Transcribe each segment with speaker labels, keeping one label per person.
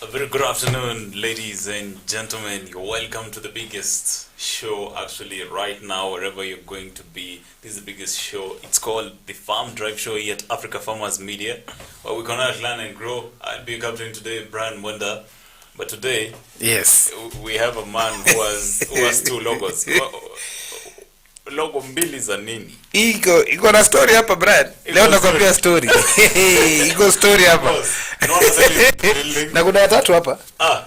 Speaker 1: A very good afternoon, ladies and gentlemen. You're welcome to the biggest show actually right now, wherever you're going to be. This is the biggest show. It's called the Farm Drive Show here at Africa Farmers Media, where we connect, learn and grow. I'll be captain today, Brian Wonder. But today,
Speaker 2: yes,
Speaker 1: we have a man who has two logos. Logo mbili za nini?
Speaker 2: Iko na story hapa Brad. Leo nakwambia story. Iko story hapa. Na kuna tatu hapa. I'll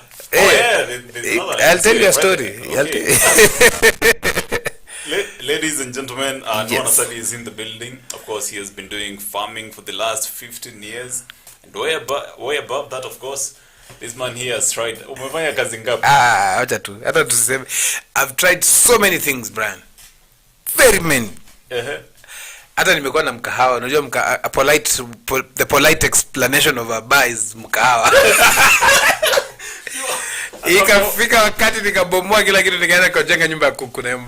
Speaker 2: tell you a story. Okay.
Speaker 1: Ladies and gentlemen, Noah Sali is in the building. Of course, he has been doing farming for the last 15 years. And way above that, of course, this man here has tried. Umefanya kazi ngapi?
Speaker 2: Acha tu. Hata tuseme I've tried so many things, Brian. Very many. Hata nimekuwa na mkahawa. Unajua the polite explanation of a bar is mkahawa. Ikafika wakati nikabomoa kila kitu nikaenda kujenga nyumba ya kuku na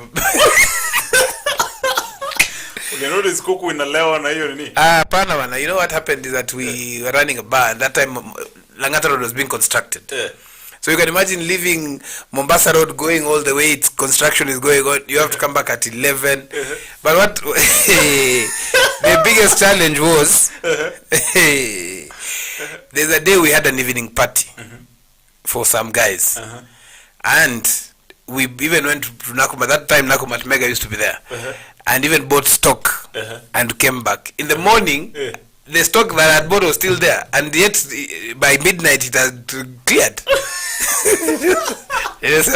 Speaker 1: Notice kuku inalewa na hiyo nini?
Speaker 2: Hapana bana. You know what happened is that we were running a bar and that time Langata Road was being constructed. So you can imagine leaving Mombasa Road, going all the way, construction is going on. You have to come back at 11. But what the biggest challenge was, there's a day we had an evening party for some guys. And we even went to Nakuma. That time Nakuma Mega used to be there. And even bought stock and came back. In the morning, the stock that I had bought was still there. And yet, by midnight, it had cleared. That's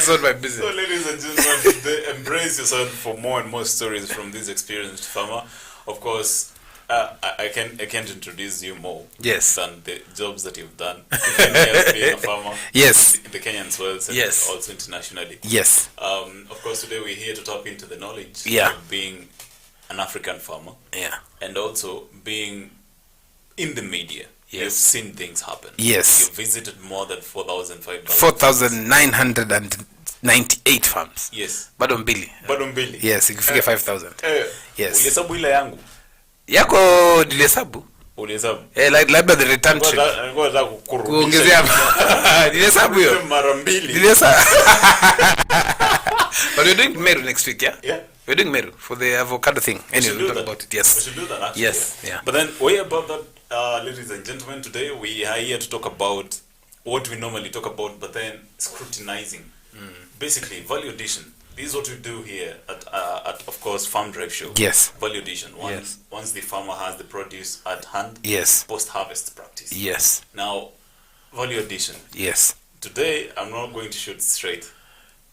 Speaker 2: not my business.
Speaker 1: So, ladies and gentlemen, embrace yourself for more and more stories from this experienced farmer. Of course, I can't introduce you more than the jobs that you've done. 15 years being a farmer.
Speaker 2: Yes.
Speaker 1: In the Kenyan soils and also internationally.
Speaker 2: Yes.
Speaker 1: Of course, today we're here to tap into the knowledge of being an African farmer.
Speaker 2: Yeah.
Speaker 1: And also being in the media.
Speaker 2: Yes.
Speaker 1: You've seen things happen.
Speaker 2: Yes.
Speaker 1: You've visited more than
Speaker 2: 4,998 farms.
Speaker 1: Yes.
Speaker 2: Bado mbili. Yes, ikifika 5,000. Yes.
Speaker 1: Ulihesabu ile yangu?
Speaker 2: Yako nilihesabu.
Speaker 1: Ulihesabu?
Speaker 2: Labda the return trip.
Speaker 1: Ngoja
Speaker 2: kuongezea hapa. Nilihesabu hiyo.
Speaker 1: Mara mbili.
Speaker 2: Nilihesabu. But we're doing Meru next week, yeah?
Speaker 1: Yeah.
Speaker 2: We're doing Meru for the avocado thing. Anyway, we'll talk about it. Yes.
Speaker 1: We should do that actually.
Speaker 2: Yes. Yeah.
Speaker 1: But then way above that, ladies and gentlemen, today we are here to talk about what we normally talk about, but then scrutinizing. Basically, value addition. This is what we do here at of course, Farm Drive Show.
Speaker 2: Yes.
Speaker 1: Value addition. Once the farmer has the produce at hand.
Speaker 2: Yes.
Speaker 1: Post-harvest practice.
Speaker 2: Yes.
Speaker 1: Now, value addition.
Speaker 2: Yes.
Speaker 1: Today, I'm not going to shoot straight.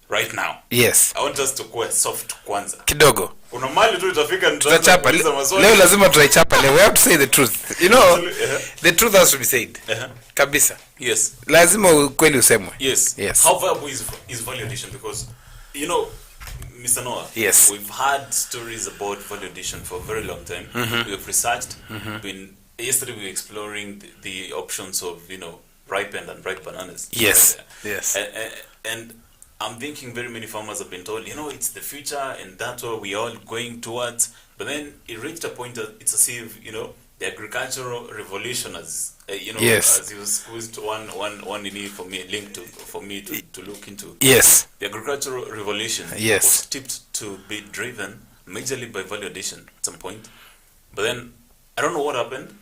Speaker 1: Right now.
Speaker 2: Yes.
Speaker 1: I want us to go soft kwanza.
Speaker 2: Kidogo.
Speaker 1: Kuna mali tu itafika
Speaker 2: tutachapa. Leo lazima tutaichapa leo. We have to say the truth. You know, the truth has to be said. Kabisa.
Speaker 1: Yes.
Speaker 2: Lazima ukweli usemwe.
Speaker 1: Yes. How viable is value addition? Because, you know, Mr. Noah,
Speaker 2: yes,
Speaker 1: we've had stories about value addition for a very long time. We have researched. Yesterday we were exploring the options of, you know, ripened and ripe bananas.
Speaker 2: Yes. Yes.
Speaker 1: And I'm thinking very many farmers have been told, you know, it's the future and that's what we all going towards. But then it reached a point that it's as if, you know, the agricultural revolution has, you know, as you squeezed one need for me, link to for me to look into.
Speaker 2: Yes.
Speaker 1: The agricultural revolution was tipped to be driven majorly by value addition at some point. But then I don't know what happened.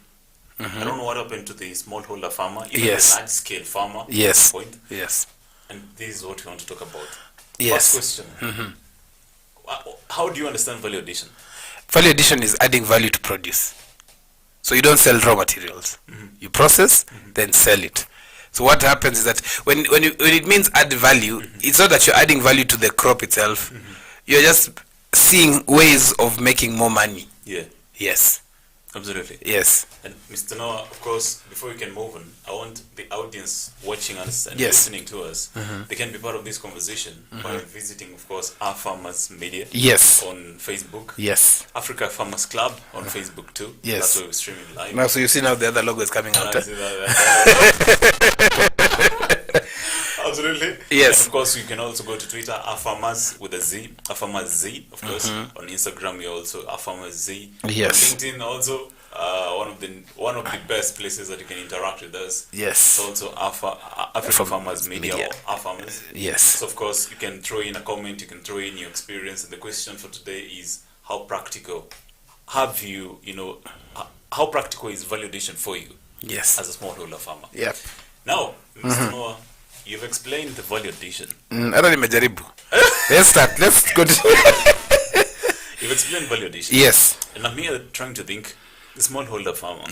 Speaker 1: I don't know what happened to the smallholder farmer, even the large scale farmer at some point.
Speaker 2: Yes.
Speaker 1: And this is what we want to talk about.
Speaker 2: Yes.
Speaker 1: First question. How do you understand value addition?
Speaker 2: Value addition is adding value to produce. So you don't sell raw materials. You process, then sell it. So what happens is that when it means add value, it's not that you're adding value to the crop itself. You're just seeing ways of making more money.
Speaker 1: Yeah.
Speaker 2: Yes.
Speaker 1: Absolutely.
Speaker 2: Yes.
Speaker 1: And Mr. Noah, of course, before we can move on, I want the audience watching us and listening to us, they can be part of this conversation by visiting, of course, Afarmers Media on Facebook.
Speaker 2: Yes.
Speaker 1: Africa Farmers Club on Facebook too.
Speaker 2: Yes.
Speaker 1: That's where we're streaming live.
Speaker 2: Now, so you see now the other logo is coming out.
Speaker 1: Absolutely.
Speaker 2: Yes.
Speaker 1: And of course, you can also go to Twitter, Afarmers with a Z, Afarmers Z, of course. On Instagram, you're also Afarmers Z.
Speaker 2: Yes.
Speaker 1: On LinkedIn also, one of the best places that you can interact with us.
Speaker 2: Yes.
Speaker 1: It's also Africa Farmers Media, or Afarmers.
Speaker 2: Yes.
Speaker 1: So of course you can throw in a comment, you can throw in your experience, and the question for today is how practical have you, how practical is value addition for you?
Speaker 2: Yes.
Speaker 1: As a smallholder farmer.
Speaker 2: Yep.
Speaker 1: Now, Mr. Noah, you've explained the value addition.
Speaker 2: Hata nimejaribu. Let's go to
Speaker 1: You've explained value addition.
Speaker 2: Yes.
Speaker 1: And I'm here trying to think the smallholder farmer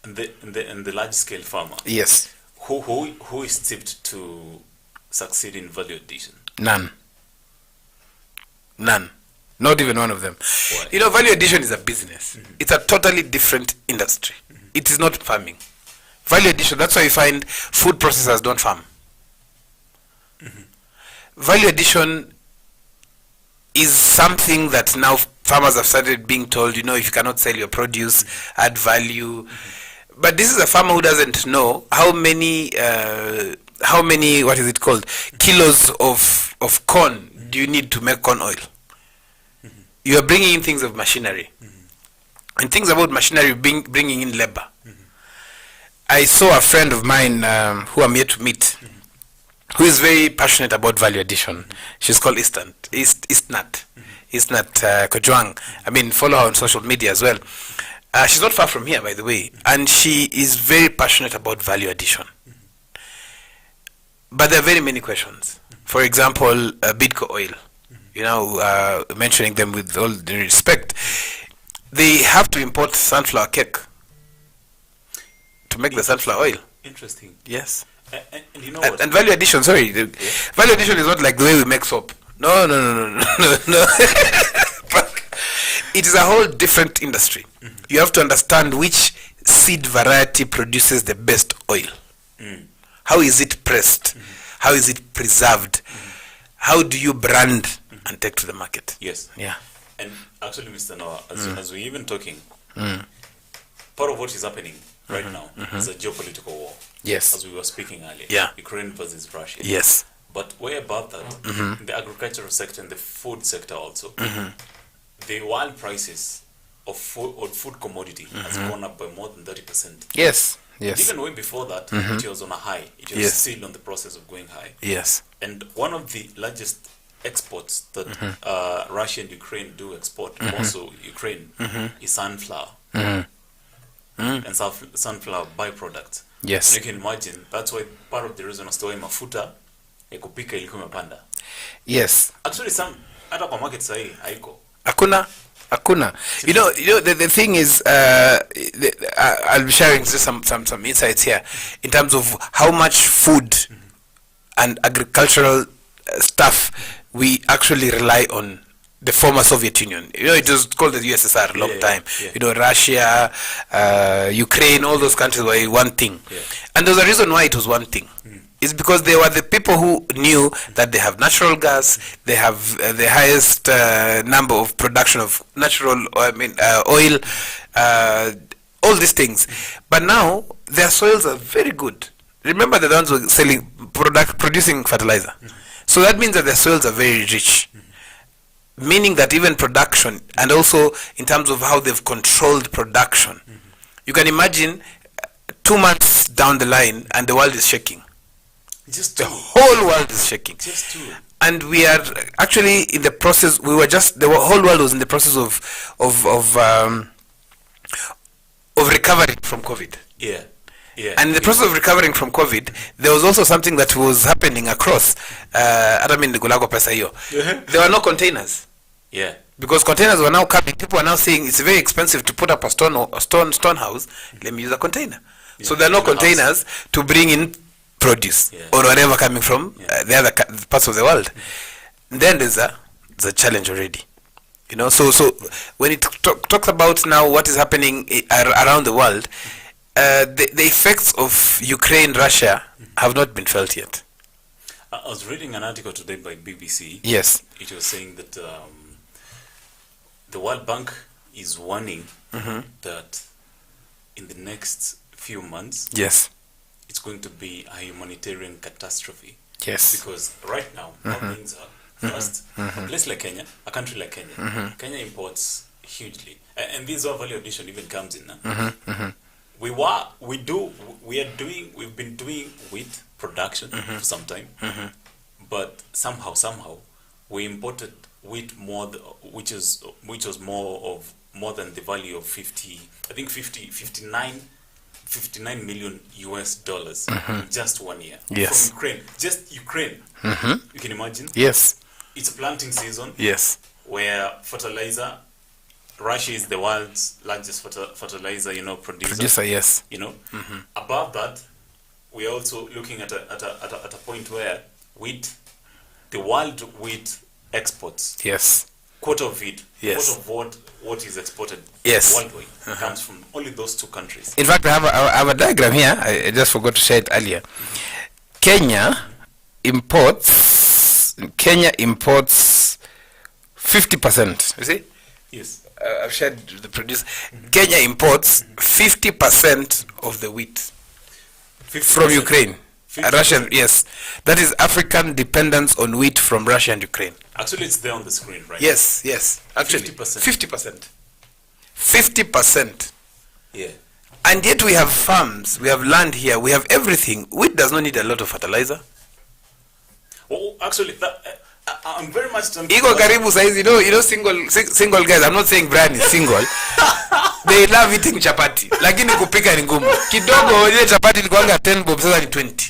Speaker 1: and the large scale farmer.
Speaker 2: Yes.
Speaker 1: Who is tipped to succeed in value addition?
Speaker 2: None. Not even one of them.
Speaker 1: Why?
Speaker 2: Value addition is a business. It's a totally different industry. It is not farming. Value addition, that's why you find food processors don't farm. Value addition is something that now farmers have started being told, if you cannot sell your produce, add value. But this is a farmer who doesn't know how many, what is it called, kilos of corn do you need to make corn oil. You are bringing in things of machinery. And things about machinery bringing in labor. I saw a friend of mine who I'm yet to meet, who is very passionate about value addition. She's called Istnat Kojwang. I mean, follow her on social media as well. She's not far from here, by the way, and she is very passionate about value addition. But there are very many questions. For example, Bidco oil, mentioning them with all the respect, they have to import sunflower cake to make the sunflower oil. Interesting. Yes. And you know what? And value addition, value addition is not like the way we make soap. No. It is a whole different industry. You have to understand which seed variety produces the best oil. How is it pressed? How is it preserved? How do you brand and take to the market? Yes. Yeah. And actually, Mr. Noah, as we're even talking, part of what is happening right now is a geopolitical war. Yes. As we were speaking earlier. Yeah. Ukraine versus Russia. Yes. But way above that, in the agricultural sector and the food sector also, the world prices of food commodity has gone up by more than 30%. Yes. Yes. Even way before that, it was on a high. It was still on the process of going high. Yes. And one of the largest exports that Russia and Ukraine do export, also Ukraine, is sunflower. And sunflower byproducts. Yes. And you can imagine, that's why part of the reason as to why mafuta ya kupika ilikuwa imepanda. Yes. Actually, hata kwa market sahi haiko. Hakuna. The thing is, I'll be sharing just some insights here in terms of how much food and agricultural stuff we actually rely on the former Soviet Union. It was called the USSR a long time. Yeah. Russia, Ukraine, all those countries were one thing. Yeah. And there's a reason why it was one thing. It's because they were the people who knew that they have natural gas, they have the highest number of production of natural oil, all these things. But now, their soils are very good. Remember, the ones who are producing fertilizer. So that means that their soils are very rich. Meaning that even production, and also in terms of how they've controlled production, you can imagine 2 months down the line and the world is shaking. The whole world is shaking. And we are actually in the process, the whole world was in the process of recovering from COVID. Yeah. Yeah. And in the process of recovering from COVID, there was also something that was happening across. There were no containers. Yeah. Because containers were now coming. People are now saying it's very expensive to put up a stone house. Let me use a container. Yeah. So there are no containers to bring in produce or whatever coming from the other parts of the world. Then there's a challenge already. So when it talks about now what is happening around the world, the effects of Ukraine, Russia have not been felt yet. I was reading an article today by BBC. Yes. It was saying that the World Bank is warning that in the next few months, it's going to be a humanitarian catastrophe. Yes. Because right now, how things are. First, a place like Kenya, a country like Kenya, Kenya imports
Speaker 1: hugely. And this our value addition even comes in.
Speaker 2: Mm-hmm.
Speaker 1: We've been doing wheat production for some time, but somehow we imported wheat which was more than the value of 59 million US dollars in just 1 year.
Speaker 2: Yes.
Speaker 1: From Ukraine. Just Ukraine. You can imagine?
Speaker 2: Yes.
Speaker 1: It's planting season.
Speaker 2: Yes.
Speaker 1: Where fertilizer, Russia is the world's largest fertilizer, producer.
Speaker 2: Yes.
Speaker 1: Above that, we are also looking at a point where the world wheat exports.
Speaker 2: Yes.
Speaker 1: Quarter of it.
Speaker 2: Yes.
Speaker 1: Quarter of what is exported.
Speaker 2: Yes.
Speaker 1: Worldwide comes from only those two countries.
Speaker 2: In fact, I have a diagram here. I just forgot to share it earlier. Kenya imports 50%. You see?
Speaker 1: Yes.
Speaker 2: I've shared the produce. Kenya imports 50% of the wheat
Speaker 1: 50%.
Speaker 2: from Ukraine.
Speaker 1: 50%.
Speaker 2: Russian, yes. That is African dependence on wheat from Russia and Ukraine.
Speaker 1: Actually, it's there on the screen, right?
Speaker 2: Yes. Actually, 50%. 50%.
Speaker 1: Yeah.
Speaker 2: And yet we have farms, we have land here, we have everything. Wheat does not need a lot of fertilizer.
Speaker 1: Oh, actually, I'm very much tempted.
Speaker 2: Iko karibu size, single guys. I'm not saying Brian is single. They love eating chapati. Lakini kupika ni ngumu. Kidogo ile chapati ilikuanga 10 bob, sasa ni 20.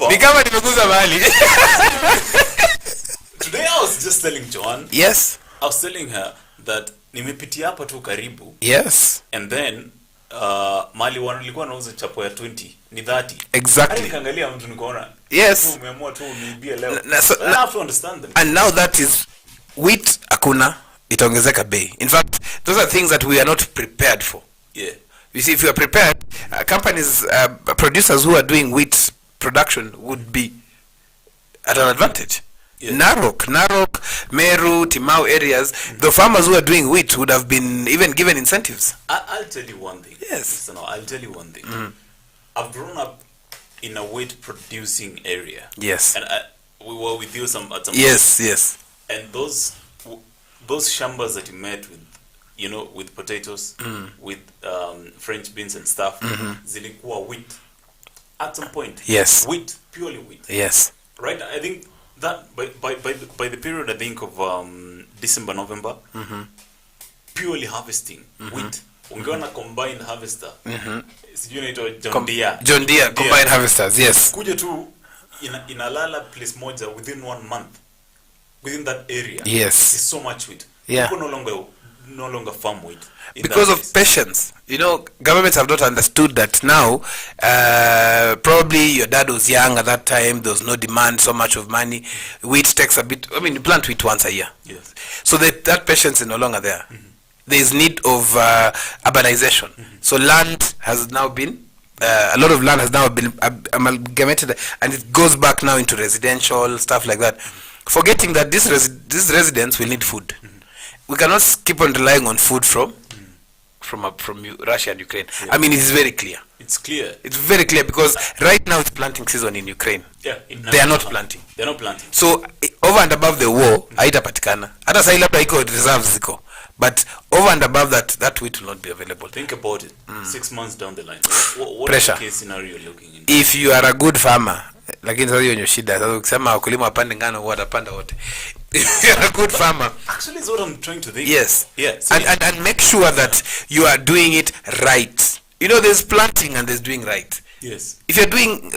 Speaker 2: Ni kama nimeguza mahali.
Speaker 1: Today I was just telling Joanne.
Speaker 2: Yes.
Speaker 1: I was telling her that nimepitia hapa tu karibu.
Speaker 2: Yes.
Speaker 1: And then mali walikuwa wanauza chapo ya 20 ni 30.
Speaker 2: Exactly.
Speaker 1: Nikaangalia mtu nikaona.
Speaker 2: Yes.
Speaker 1: Umeamua tu niibie leo.
Speaker 2: I
Speaker 1: have to understand them.
Speaker 2: And now that is wheat akuna itaongezeka bei. In fact, those are things that we are not prepared for.
Speaker 1: Yeah.
Speaker 2: You see, if you are prepared, companies, producers who are doing wheat production would be at an advantage. Yeah. Narok, Meru, Timau areas, the farmers who are doing wheat would have been even given incentives.
Speaker 1: I'll tell you one thing.
Speaker 2: Yes.
Speaker 1: I'll tell you one thing. I've grown up in a wheat producing area.
Speaker 2: Yes.
Speaker 1: And we were with you at some
Speaker 2: Yes,
Speaker 1: point.
Speaker 2: yes.
Speaker 1: And those shambas that you met with, with potatoes, with French beans and stuff, zilikuwa wheat. At some point.
Speaker 2: Yes.
Speaker 1: Wheat, purely wheat.
Speaker 2: Yes.
Speaker 1: Right? I think that by the period, I think, of December, November, purely harvesting wheat. Ungeona combined harvester. Sijui inaitwa
Speaker 2: John Deere combined harvesters, yes.
Speaker 1: Kuja tu inalala place moja within 1 month. Within that area.
Speaker 2: Yes.
Speaker 1: It's so much wheat.
Speaker 2: Yeah.
Speaker 1: People no longer farm wheat.
Speaker 2: Because of patience. Governments have not understood that now. Probably your dad was young at that time. There was no demand so much of money. Wheat takes a bit. You plant wheat once a year.
Speaker 1: Yes.
Speaker 2: So that patience is no longer there. There is need of urbanization. So land has now been. A lot of land has now been amalgamated, and it goes back now into residential stuff like that. Forgetting that these residents will need food. We cannot keep on relying on food from Russia and Ukraine. Yeah. It is very clear.
Speaker 1: It's clear.
Speaker 2: It's very clear because right now it's planting season in Ukraine.
Speaker 1: Yeah.
Speaker 2: They are not planting.
Speaker 1: They're not planting.
Speaker 2: So over and above the war, haitapatikana. Hata sasa labda iko reserves ziko. But over and above that wheat will not be available.
Speaker 1: Think about it. 6 months down the line. What
Speaker 2: pressure.
Speaker 1: Is the case scenario you're looking into?
Speaker 2: If you are a good farmer, lakini sasa hiyo ndio shida. Sasa ukisema wakulima wapande ngano watapanda wote. If you're a good farmer.
Speaker 1: Actually, it's what I'm trying to think.
Speaker 2: Yes.
Speaker 1: Yeah.
Speaker 2: And make sure that you are doing it right. There's planting and there's doing right.
Speaker 1: Yes.
Speaker 2: If you're doing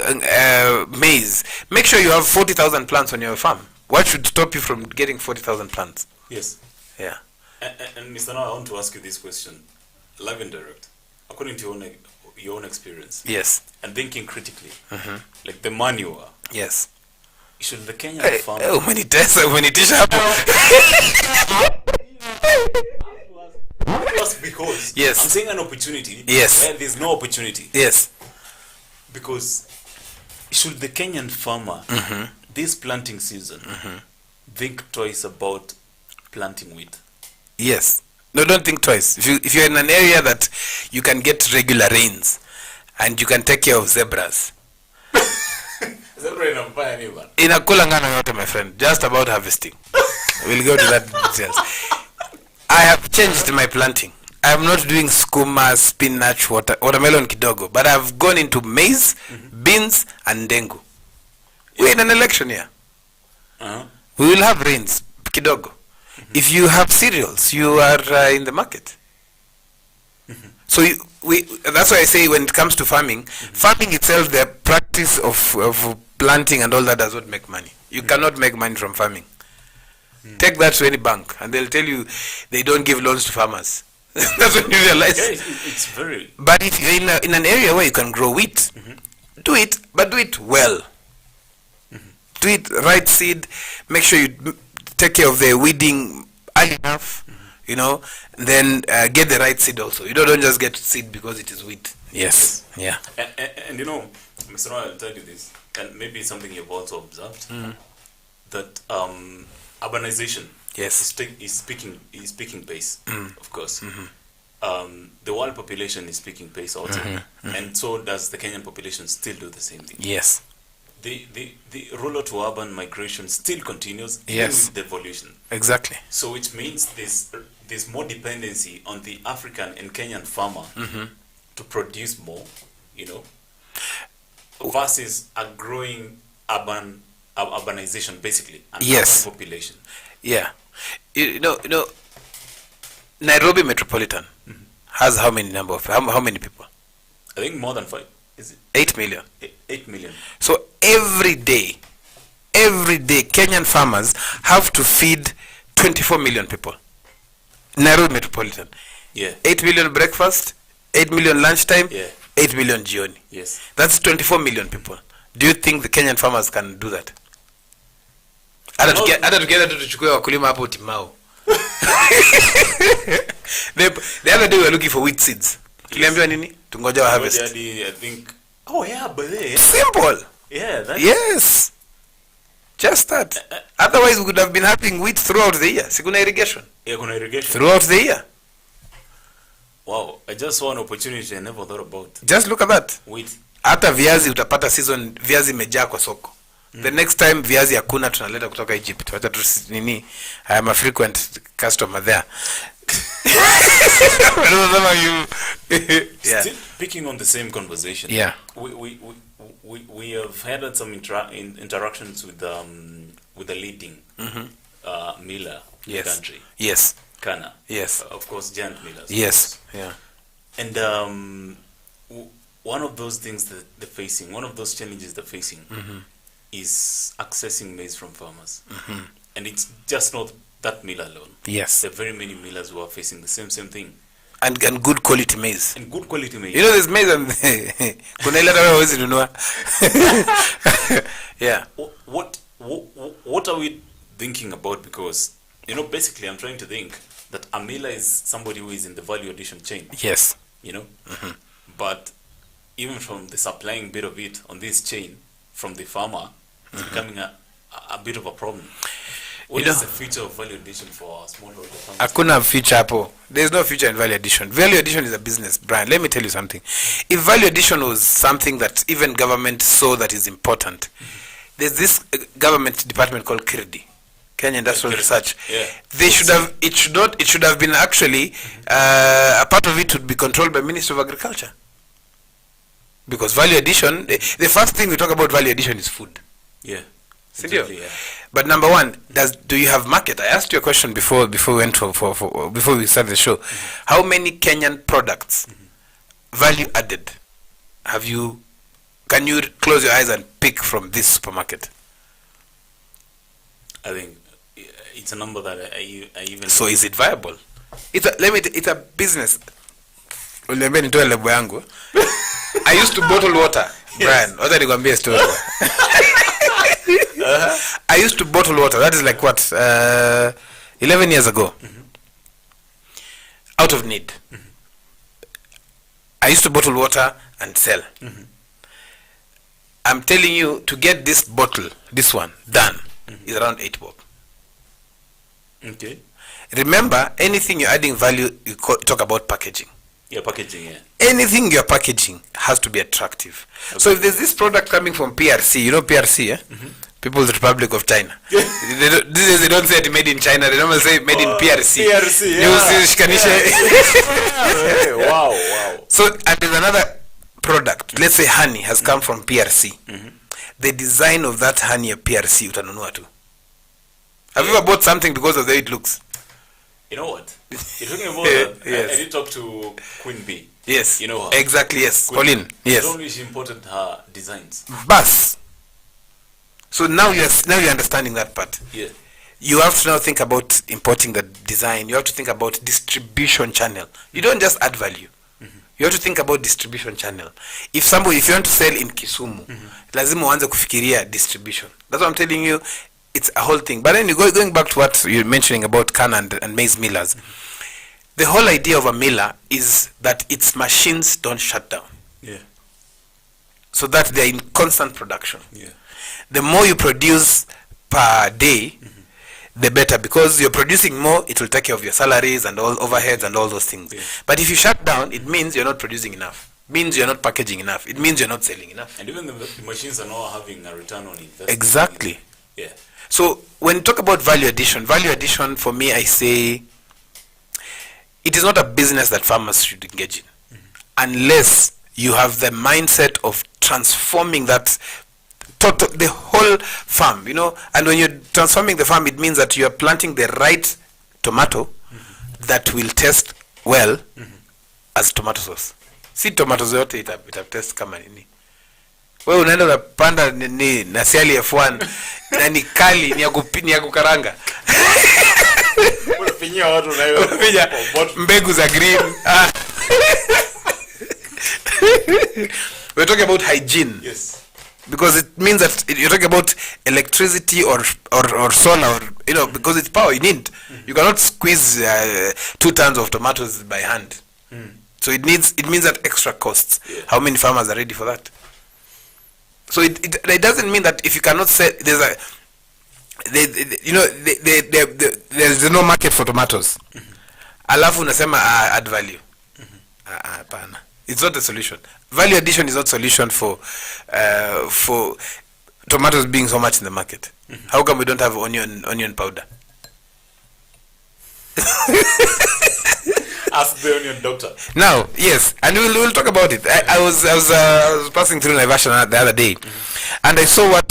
Speaker 2: maize, make sure you have 40,000 plants on your farm. What should stop you from getting 40,000 plants?
Speaker 1: Yes.
Speaker 2: Yeah.
Speaker 1: And Mr. Noah, I want to ask you this question, live and direct, according to your own experience.
Speaker 2: Yes.
Speaker 1: And thinking critically, like the man you are.
Speaker 2: Yes.
Speaker 1: Should the Kenyan farmer? Because
Speaker 2: yes.
Speaker 1: I'm saying an opportunity.
Speaker 2: Yes.
Speaker 1: Where there's no opportunity.
Speaker 2: Yes.
Speaker 1: Because should the Kenyan farmer this planting season think twice about planting wheat?
Speaker 2: Yes. No, don't think twice. If you're in an area that you can get regular rains and you can take care of zebras.
Speaker 1: Zebra inafanya nini bana?
Speaker 2: Inakula ngano yote, my friend. Just about harvesting. We'll go to that details. I have changed my planting. I'm not doing skuma, spinach, watermelon kidogo, but I've gone into maize, beans, and dengu. We're in an election here. We will have rains kidogo. If you have cereals, you are in the market. So that's why I say when it comes to farming, farming itself, the practice of planting and all that does not make money. You cannot make money from farming. Take that to any bank and they'll tell you they don't give loans to farmers. That's when you realize.
Speaker 1: Yeah, it's very.
Speaker 2: But if you're in an area where you can grow wheat, do it, but do it well. Do it right seed. Make sure you take care of the weeding early enough. You know, then get the right seed also. You don't just get seed because it is wheat. Yes. Yeah.
Speaker 1: And you know, Mr. Roy, I'll tell you this, and maybe it's something you've also observed, that urbanization is picking pace, of course. The world population is picking pace also, and so does the Kenyan population still do the same thing.
Speaker 2: Yes.
Speaker 1: The rural to urban migration still continues, even
Speaker 2: Yes.
Speaker 1: with the evolution.
Speaker 2: Exactly.
Speaker 1: So which means there's more dependency on the African and Kenyan farmer to produce more, you know, versus a growing urbanization, basically, an
Speaker 2: Yes.
Speaker 1: urban population.
Speaker 2: Yeah. You know, Nairobi Metropolitan has how many how many people?
Speaker 1: I think more than 5. Is it
Speaker 2: 8 million.
Speaker 1: 8 million?
Speaker 2: So every day, Kenyan farmers have to feed 24 million people. Nairobi Metropolitan.
Speaker 1: Yeah.
Speaker 2: 8 million breakfast, 8 million lunchtime,
Speaker 1: Yeah.
Speaker 2: 8 million jioni.
Speaker 1: Yes.
Speaker 2: That's 24 million people. Do you think the Kenyan farmers can do that? Hata tukienda tu tuchukue wakulima hapo Timao. The other day we were looking for wheat seeds. Tuliambiwa nini? Tungoja wa harvest.
Speaker 1: I think. Oh yeah, but yeah.
Speaker 2: Simple.
Speaker 1: Yeah. That's,
Speaker 2: Yes. Just that. Otherwise we could have been having wheat throughout the year. Sikuna irrigation.
Speaker 1: Yeah, kuna irrigation.
Speaker 2: Throughout the year.
Speaker 1: Wow, I just saw an opportunity I never thought about.
Speaker 2: Just look at that.
Speaker 1: Wheat.
Speaker 2: Hata viazi utapata season, viazi imejaa kwa soko. The next time viazi hakuna tunaleta kutoka Egypt. Wacha tu nini? I am a frequent customer there. Yeah.
Speaker 1: Still picking on the same conversation.
Speaker 2: Yeah.
Speaker 1: We have had some interactions with the leading miller in the country.
Speaker 2: Yes.
Speaker 1: Kana.
Speaker 2: Yes.
Speaker 1: Of course, giant millers.
Speaker 2: Yes. Yeah.
Speaker 1: And one of those things that they're facing, one of those challenges they're facing, is accessing maize from farmers. And it's just not that mill alone.
Speaker 2: Yes.
Speaker 1: There are very many millers who are facing the same thing.
Speaker 2: And good quality maize.
Speaker 1: And good quality maize.
Speaker 2: You know there's maize and kuna ile kama huwezi nunua. Yeah.
Speaker 1: What are we thinking about? Because, you know, basically I'm trying to think that a miller is somebody who is in the value addition chain.
Speaker 2: Yes.
Speaker 1: You know? But even from the supplying bit of it on this chain, from the farmer, it's becoming a bit of a problem. What is the future of value addition for smallholder farmers? Hakuna
Speaker 2: future hapo. There's no future in value addition. Value addition is a business, Brian. Let me tell you something. If value addition was something that even government saw that is important, there's this government department called KIRDI, Kenya Industrial Research.
Speaker 1: Yeah.
Speaker 2: They should have. It should have been actually a part of it would be controlled by Ministry of Agriculture. Because value addition, the first thing we talk about value addition is food.
Speaker 1: Yeah.
Speaker 2: Exactly, yeah. But number one, do you have market? I asked you a question before we went before we started the show. How many Kenyan products, value added, can you close your eyes and pick from this supermarket?
Speaker 1: I think it's a number that I even.
Speaker 2: So is it viable? It's a business. I used to bottle water. Brian, wacha nikwambie story. I used to bottle water. That is like what, 11 years ago. Out of need. I used to bottle water and sell. I'm telling you, to get this bottle, this one, done, is around 8 bob.
Speaker 1: Okay.
Speaker 2: Remember, anything you're adding value, talk about packaging.
Speaker 1: Yeah, packaging, yeah.
Speaker 2: Anything you're packaging has to be attractive. Okay. So if there's this product coming from PRC, you know PRC, People's Republic of China. They don't say it made in China. They normally say made in PRC.
Speaker 1: PRC, yeah. Wow.
Speaker 2: So, and there's another product. Let's say honey has come from PRC. The design of that honey of PRC, utanunua tu. Have you ever bought something because of the way it looks?
Speaker 1: You know what? You're talking about that.
Speaker 2: Yes.
Speaker 1: I did talk to Queen Bee.
Speaker 2: Yes.
Speaker 1: You know her.
Speaker 2: Exactly, yes. Pauline. Yes.
Speaker 1: Not only she imported her designs.
Speaker 2: Bus. So now you're understanding that part.
Speaker 1: Yeah.
Speaker 2: You have to now think about importing the design. You have to think about distribution channel. You don't just add value. You have to think about distribution channel. If you want to sell in Kisumu, lazima uanze kufikiria distribution. That's what I'm telling you. It's a whole thing. But then going back to what you're mentioning about can and maize millers, the whole idea of a miller is that its machines don't shut down.
Speaker 1: Yeah.
Speaker 2: So that they're in constant production.
Speaker 1: Yeah.
Speaker 2: The more you produce per day, the better, because you're producing more, it will take care of your salaries and all overheads and all those things.
Speaker 1: Yeah.
Speaker 2: But if you shut down, it means you're not producing enough. It means you're not packaging enough. It means you're not selling enough.
Speaker 1: And even the machines are not having a return on investment.
Speaker 2: Exactly.
Speaker 1: Yeah.
Speaker 2: So when you talk about value addition for me, I say it is not a business that farmers should engage in unless you have the mindset of transforming that the whole farm, and when you're transforming the farm, it means that you are planting the right tomato that will taste well as tomato sauce. Si tomato zote ita-taste kama nini. Wewe unaenda unapanda nini na siali F1 na ni kali ni ya kukaranga.
Speaker 1: Unafinyia watu na hiyo.
Speaker 2: Unafinya mbegu za green. We're talking about hygiene.
Speaker 1: Yes.
Speaker 2: Because it means that you're talking about electricity or solar, or, because it's power you need. You cannot squeeze 2 tons of tomatoes by hand. So it means that extra costs.
Speaker 1: Yeah. How
Speaker 2: How many farmers are ready for that? So it doesn't mean that if you cannot sell, there's no market for tomatoes. Alafu unasema add value. Hapana. It's not a solution. Value addition is not solution for tomatoes being so much in the market. How come we don't have onion powder?
Speaker 1: Ask the onion doctor.
Speaker 2: Now, yes, and we'll talk about it. I was passing through Naivasha the other day, and I saw what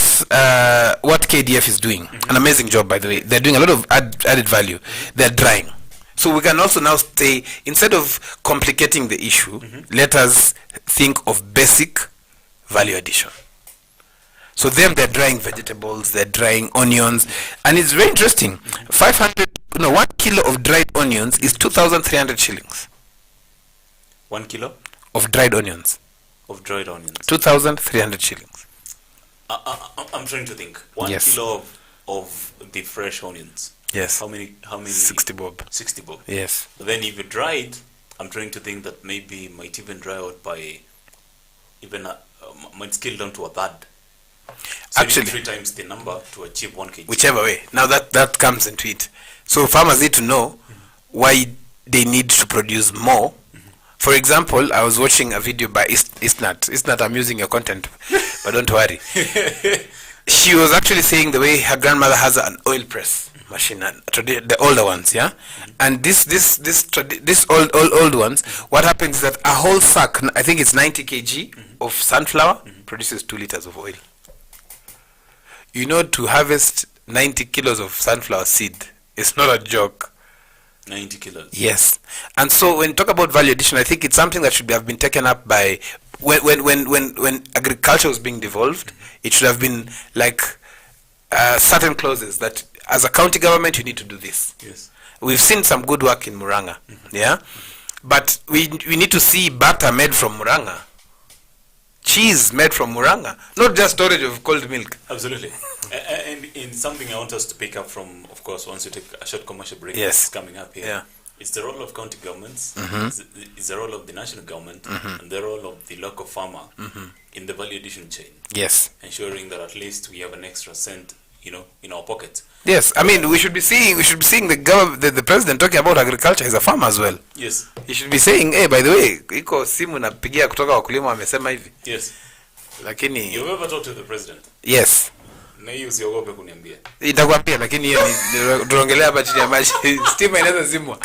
Speaker 2: KDF is doing. An amazing job, by the way. They're doing a lot of added value. They're drying. So we can also now say, instead of complicating the issue, let us think of basic value addition. So they're drying vegetables, they're drying onions, and it's very interesting. 1 kilo of dried onions is 2,300 shillings.
Speaker 1: 1 kilo
Speaker 2: of dried onions.
Speaker 1: of dried onions.
Speaker 2: 2,300 shillings.
Speaker 1: I'm trying to think. 1
Speaker 2: Yes.
Speaker 1: kilo of the fresh onions.
Speaker 2: Yes.
Speaker 1: How many?
Speaker 2: 60 bob.
Speaker 1: 60 bob.
Speaker 2: Yes.
Speaker 1: But then if you dry it, I'm trying to think that maybe might even dry out by even might scale down to a third. So
Speaker 2: Actually,
Speaker 1: 3 times the number to achieve 1 kg.
Speaker 2: whichever way. Now that comes into it. So farmers need to know why they need to produce more. For example, I was watching a video by Isnat, I'm using your content, but don't worry. She was actually saying the way her grandmother has an oil press machine, the older ones, yeah. And this old ones, what happens is that a whole sack, I think it's 90 kg of sunflower, produces 2 liters of oil. To harvest 90 kilos of sunflower seed, it's not a joke.
Speaker 1: 90 kilos.
Speaker 2: Yes. And so when you talk about value addition, I think it's something that should have been taken up by when agriculture was being devolved. It should have been like certain clauses that as a county government you need to do this.
Speaker 1: Yes.
Speaker 2: We've seen some good work in Muranga, yeah, but we need to see butter made from Muranga, cheese made from Muranga, not just storage of cold milk.
Speaker 1: Absolutely. And in something I want us to pick up from, of course, once you take a short commercial break,
Speaker 2: Yes.
Speaker 1: it's coming up here.
Speaker 2: Yeah.
Speaker 1: It's the role of county governments, it's the role of the national government, and the role of the local farmer in the value addition chain,
Speaker 2: Yes.
Speaker 1: ensuring that at least we have an extra cent, in our pockets.
Speaker 2: Yes, I mean we should be seeing the government, the president talking about agriculture as a farmer as well.
Speaker 1: Yes.
Speaker 2: He should be saying, hey, by the way, iko simu napigia kutoka wakulima wamesema hivi.
Speaker 1: Yes.
Speaker 2: Lakini
Speaker 1: You've ever talked to the president?
Speaker 2: yes.
Speaker 1: Na hiyo usiogope kuniambia.
Speaker 2: Nitakwambia lakini hiyo ni tuongelea hapa chini ya maji. Stima inaweza zimwa.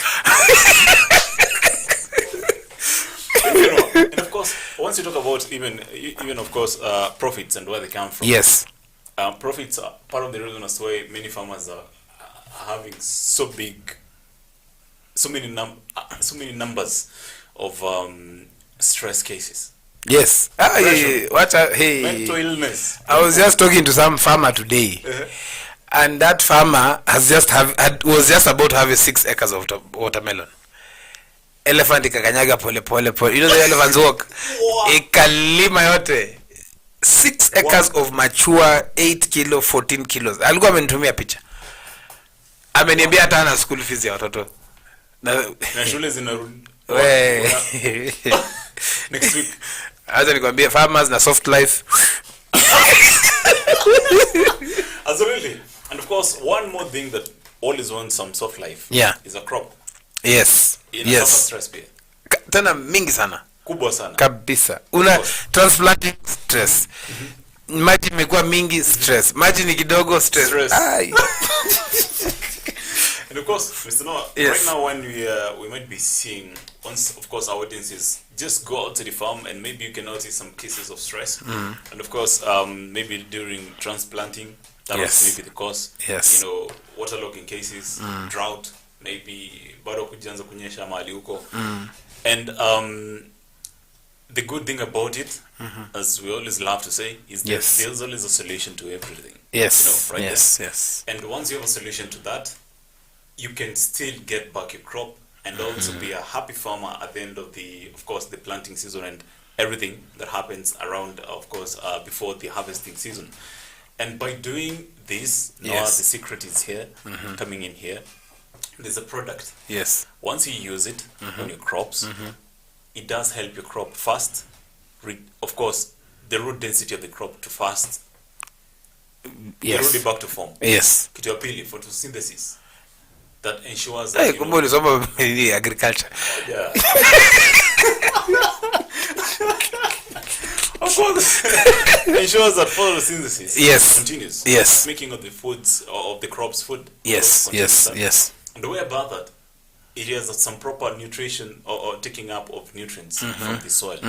Speaker 1: And of course, once you talk about even of course profits and where they come from.
Speaker 2: Yes.
Speaker 1: Profits are part of the reason as why many farmers are having so many numbers of stress cases.
Speaker 2: Yes.
Speaker 1: Mental illness.
Speaker 2: I was just talking to some farmer today. And that farmer was just about to have 6 acres of watermelon. Elephant ikakanyaga pole. You know the elephants walk. Ikalima yote. 6 acres of mature 8 kilo 14 kilos. Alikuwa amenitumia picha. Ameniambia hata ana school fees ya watoto.
Speaker 1: Na shule zinarudi. Next week.
Speaker 2: Acha nikwambie farmers na soft life.
Speaker 1: Absolutely. And of course, one more thing that always wants some soft life is a crop.
Speaker 2: Yes. Yes.
Speaker 1: Stress pia.
Speaker 2: Tena mingi sana.
Speaker 1: Kubwa sana.
Speaker 2: Kabisa. Una transplanting stress. Maji imekuwa mingi stress. Maji ni kidogo stress. Ai.
Speaker 1: And of course, Mr. Noah, right now when we might be seeing, once of course our audiences just go out to the farm and maybe you can notice some cases of stress. And of course, maybe during transplanting, that was maybe the cause.
Speaker 2: Yes.
Speaker 1: You know, waterlogging cases, drought, maybe bado kujianza kunyesha mahali huko. And the good thing about it, as we always love to say, is that there's always a solution to everything.
Speaker 2: Yes.
Speaker 1: You know, right?
Speaker 2: Yes.
Speaker 1: And once you have a solution to that, you can still get back your crop and also be a happy farmer at the end of the planting season and everything that happens around, of course, before the harvesting season. And by doing this, now the secret is here, coming in here. There's a product.
Speaker 2: Yes.
Speaker 1: Once you use it on your crops, it does help your crop fast. Of course, the root density of the crop to fast.
Speaker 2: Yes.
Speaker 1: Root back to form.
Speaker 2: Yes.
Speaker 1: Kitu ya pili, photosynthesis. That ensures that
Speaker 2: agriculture.
Speaker 1: Yeah. Of course. Ensures that photosynthesis continues.
Speaker 2: Yes.
Speaker 1: Making of the foods of the crops food.
Speaker 2: Yes.
Speaker 1: And the way about that, it has some proper nutrition or taking up of nutrients from the soil.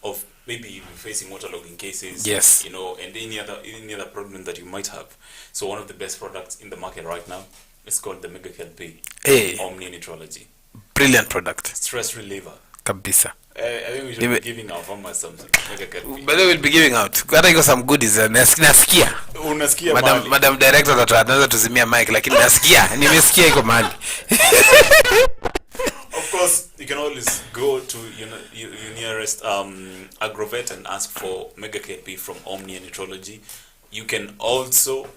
Speaker 1: Of maybe you're facing waterlogging cases.
Speaker 2: Yes.
Speaker 1: You know, and any other problem that you might have. So one of the best products in the market right now, it's called the Mega KLP. Omnia Nitrology.
Speaker 2: Brilliant product.
Speaker 1: Stress reliever.
Speaker 2: Kabisa.
Speaker 1: I think we should be giving our farmers some Mega KLP.
Speaker 2: But they will be giving out. Hata iko some goodies. Nasikia.
Speaker 1: Unasikia
Speaker 2: Madam Director anaweza tuzimia mic lakini nasikia. Nimesikia iko mahali.
Speaker 1: Of course, you can always go to your nearest agrovet and ask for Mega KLP from Omnia Nitrology. You can also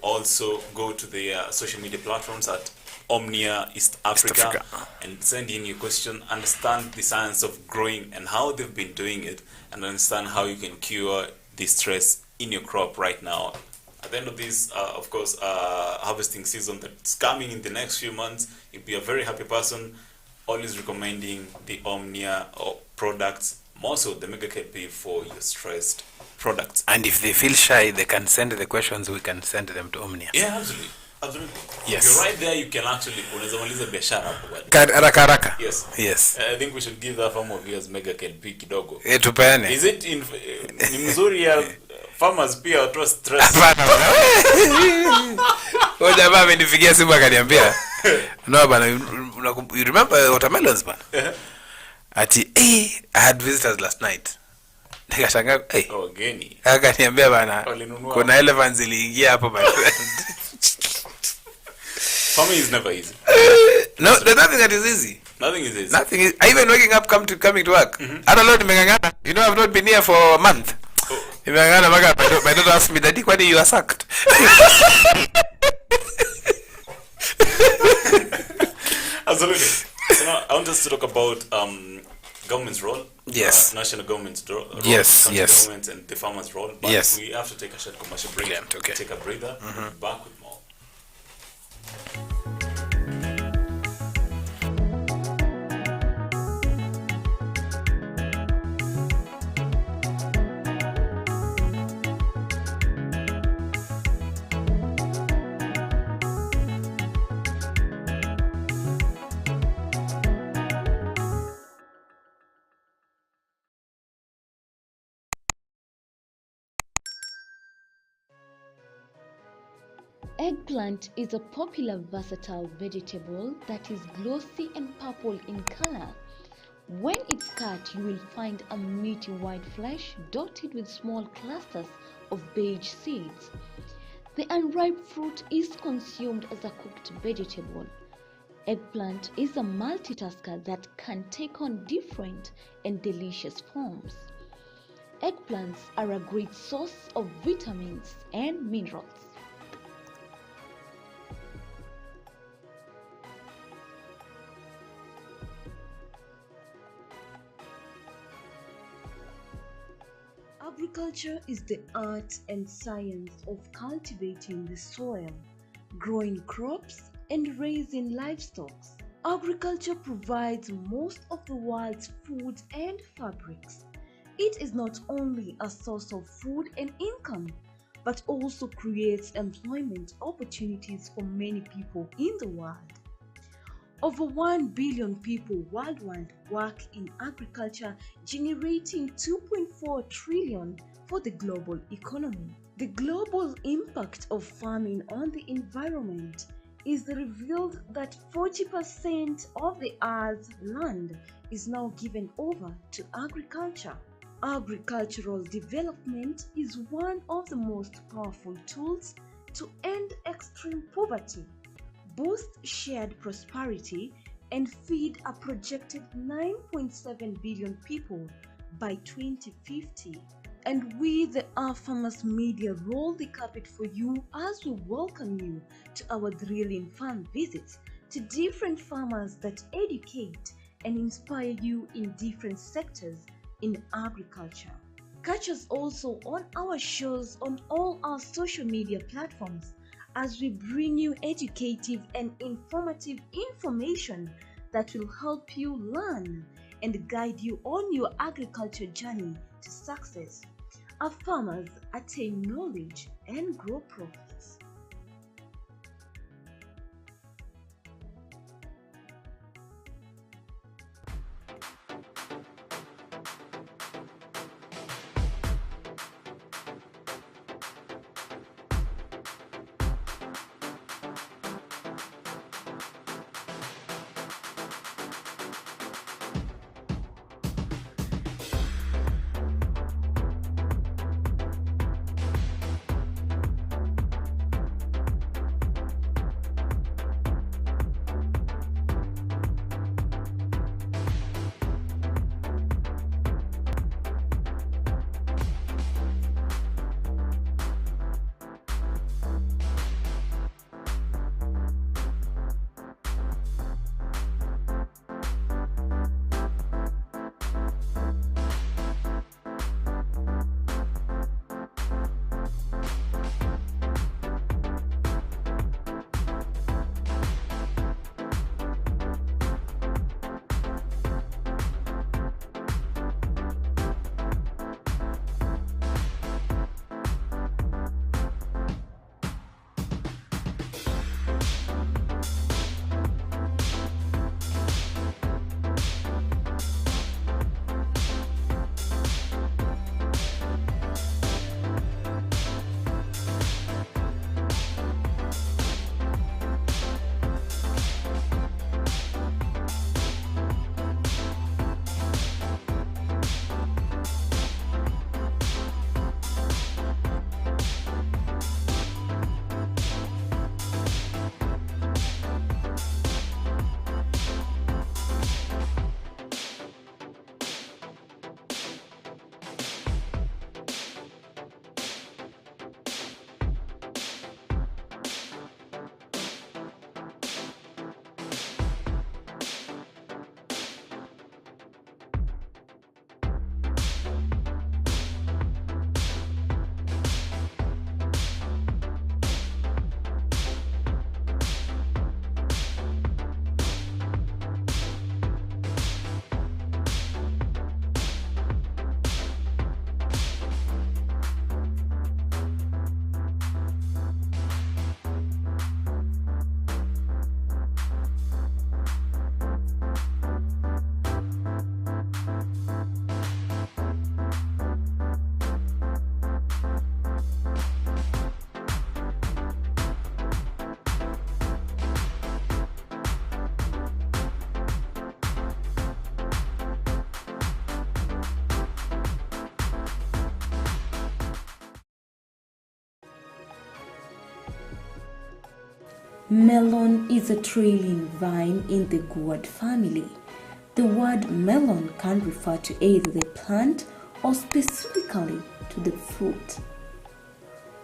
Speaker 1: go to the social media platforms at Omnia East Africa and send in your question, understand the science of growing and how they've been doing it, and understand how you can cure the stress in your crop right now. At the end of this, of course, harvesting season that's coming in the next few months, you'll be a very happy person. Always recommending the Omnia products, more so the Mega KP for your stressed products.
Speaker 2: And if they feel shy, they can send the questions. We can send them to Omnia.
Speaker 1: Yeah, absolutely. Yes. If you're right there, you can actually unaweza biashara hapo.
Speaker 2: Haraka.
Speaker 1: Yes. I think we should give that farm of yours Mega KLP kidogo.
Speaker 2: Tupeane.
Speaker 1: Is it ni mzuri ya farmers pia watu stress?
Speaker 2: Wewe jamaa amenifikia simu akaniambia. No bana, you remember watermelons bana? Ati I had visitors last night. Nikashangaa
Speaker 1: geni.
Speaker 2: Akaniambia bana, kuna elephants iliingia hapo my friend.
Speaker 1: Farming is never easy.
Speaker 2: No, there's nothing that is easy.
Speaker 1: Nothing is easy.
Speaker 2: Nothing is. Even waking up, coming to work. I don't know. Nimengangana. You know, I've not been here for a month. Nimengangana mpaka my daughter asked me, Daddy, why you are sacked?
Speaker 1: Absolutely. So now I want us to talk about government's role.
Speaker 2: Yes.
Speaker 1: National government's role.
Speaker 2: Yes.
Speaker 1: Government and the farmers' role. But we have to take a short commercial break.
Speaker 2: Brilliant. Okay.
Speaker 1: Take a breather. Back with more.
Speaker 3: Eggplant is a popular versatile vegetable that is glossy and purple in color. When it's cut, you will find a meaty white flesh dotted with small clusters of beige seeds. The unripe fruit is consumed as a cooked vegetable. Eggplant is a multitasker that can take on different and delicious forms. Eggplants are a great source of vitamins and minerals. Agriculture is the art and science of cultivating the soil, growing crops, and raising livestock. Agriculture provides most of the world's food and fabrics. It is not only a source of food and income, but also creates employment opportunities for many people in the world. Over 1 billion people worldwide work in agriculture, generating 2.4 trillion for the global economy. The global impact of farming on the environment is revealed that 40% of the Earth's land is now given over to agriculture. Agricultural development is one of the most powerful tools to end extreme poverty, boost shared prosperity, and feed a projected 9.7 billion people by 2050. And we, the Afarmers Media, roll the carpet for you as we welcome you to our thrilling farm visits to different farmers that educate and inspire you in different sectors in agriculture. Catch us also on our shows on all our social media platforms as we bring you educative and informative information that will help you learn and guide you on your agriculture journey to success. Our farmers attain knowledge and grow profits. Melon is a trailing vine in the gourd family. The word melon can refer to either the plant or specifically to the fruit.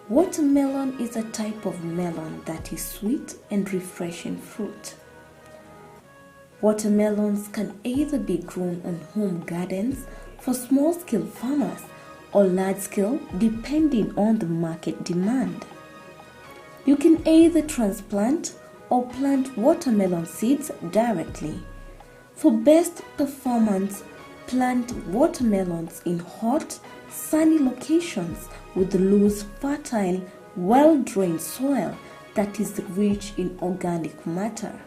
Speaker 3: Watermelon is a type of melon that is sweet and refreshing fruit. Watermelons can either be grown on home gardens for small-scale farmers or large-scale depending on the market demand. You can either transplant or plant watermelon seeds directly. For best performance, plant watermelons in hot, sunny locations with loose, fertile, well-drained soil that is rich in organic matter.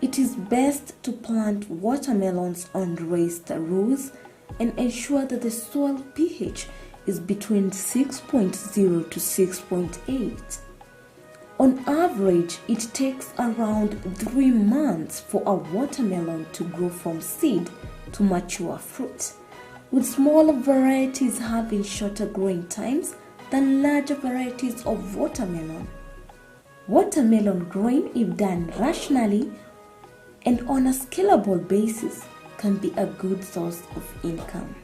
Speaker 3: It is best to plant watermelons on raised rows and ensure that the soil pH is between 6.0 to 6.8. On average, it takes around 3 months for a watermelon to grow from seed to mature fruit, with smaller varieties having shorter growing times than larger varieties of watermelon. Watermelon growing, if done rationally and on a scalable basis, can be a good source of income.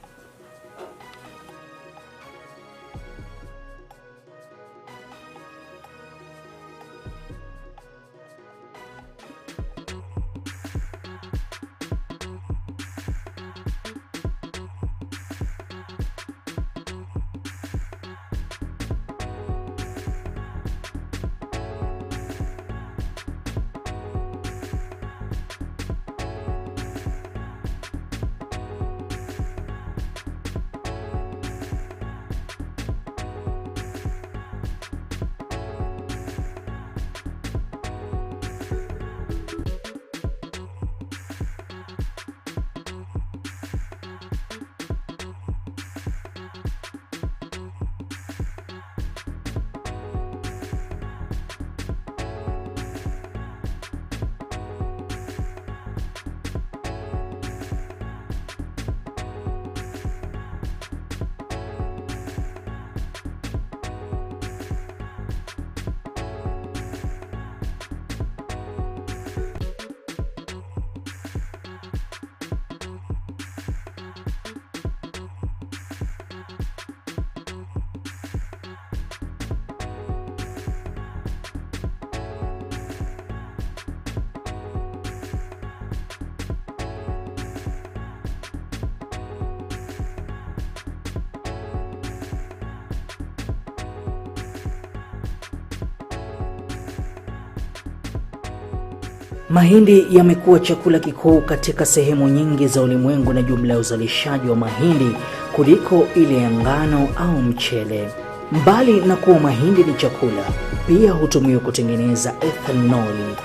Speaker 4: Mahindi yamekuwa chakula kikuu katika sehemu nyingi za ulimwengu na jumla ya uzalishaji wa mahindi kuliko ile ya ngano au mchele. Mbali na kuwa mahindi ni chakula, pia hutumiwa kutengeneza ethanoli,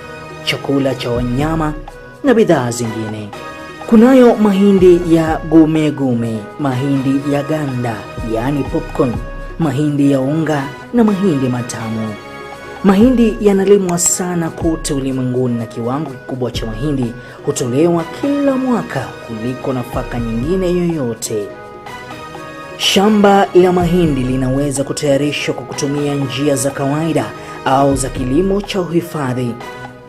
Speaker 4: chakula cha wanyama na bidhaa zingine. Kunayo mahindi ya gume, mahindi ya ganda, yani popcorn, mahindi ya unga na mahindi matamu. Mahindi yanalimwa sana kote ulimwenguni na kiwango kikubwa cha mahindi hutolewa kila mwaka kuliko nafaka nyingine yoyote. Shamba la mahindi linaweza kutayarishwa kwa kutumia njia za kawaida au za kilimo cha uhifadhi.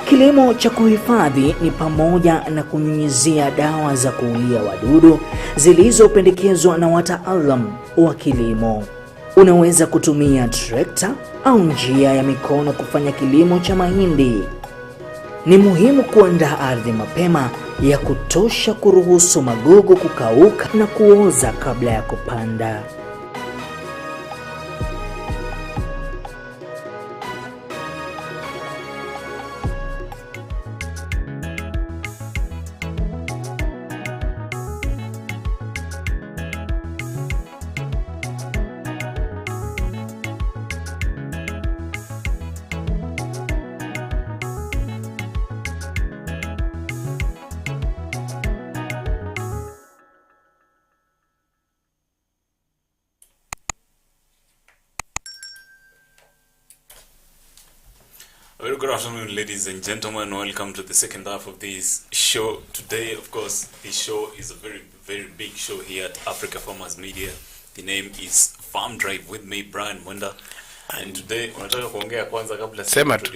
Speaker 4: Kilimo cha kuhifadhi ni pamoja na kunyunyizia dawa za kuulia wadudu zilizopendekezwa na wataalamu wa kilimo. Unaweza kutumia trekta au njia ya mikono kufanya kilimo cha mahindi. Ni muhimu kuandaa ardhi mapema ya kutosha kuruhusu magugu kukauka na kuoza kabla ya kupanda.
Speaker 1: Very good afternoon, ladies and gentlemen. Welcome to the second half of this show. Today, of course, this show is a very, very big show here at Africa Farmers Media. The name is Farm Drive with me, Brian Mwenda. And today unataka kuongea kwanza kabla
Speaker 2: sema tu.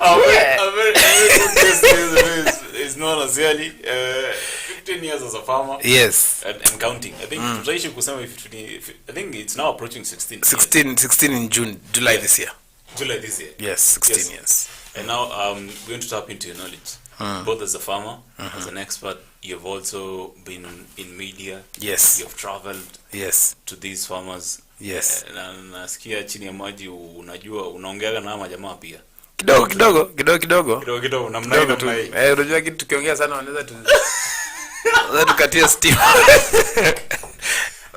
Speaker 1: A very good guest is known as Yali. 15 years as a farmer.
Speaker 2: Yes.
Speaker 1: And counting. I think tutaishi kusema I think it's now approaching 16.
Speaker 2: 16 in July this year.
Speaker 1: July this year.
Speaker 2: Yes, 16 years.
Speaker 1: And now we're going to tap into your knowledge. Both as a farmer, as an expert, you've also been in media.
Speaker 2: Yes.
Speaker 1: You've traveled.
Speaker 2: Yes.
Speaker 1: To these farmers.
Speaker 2: Yes.
Speaker 1: Na nasikia chini ya maji unajua unaongeaga na majamaa pia.
Speaker 2: Kidogo
Speaker 1: namna hiyo.
Speaker 2: Unajua kitu tukiongea sana wanaweza tukatia steam.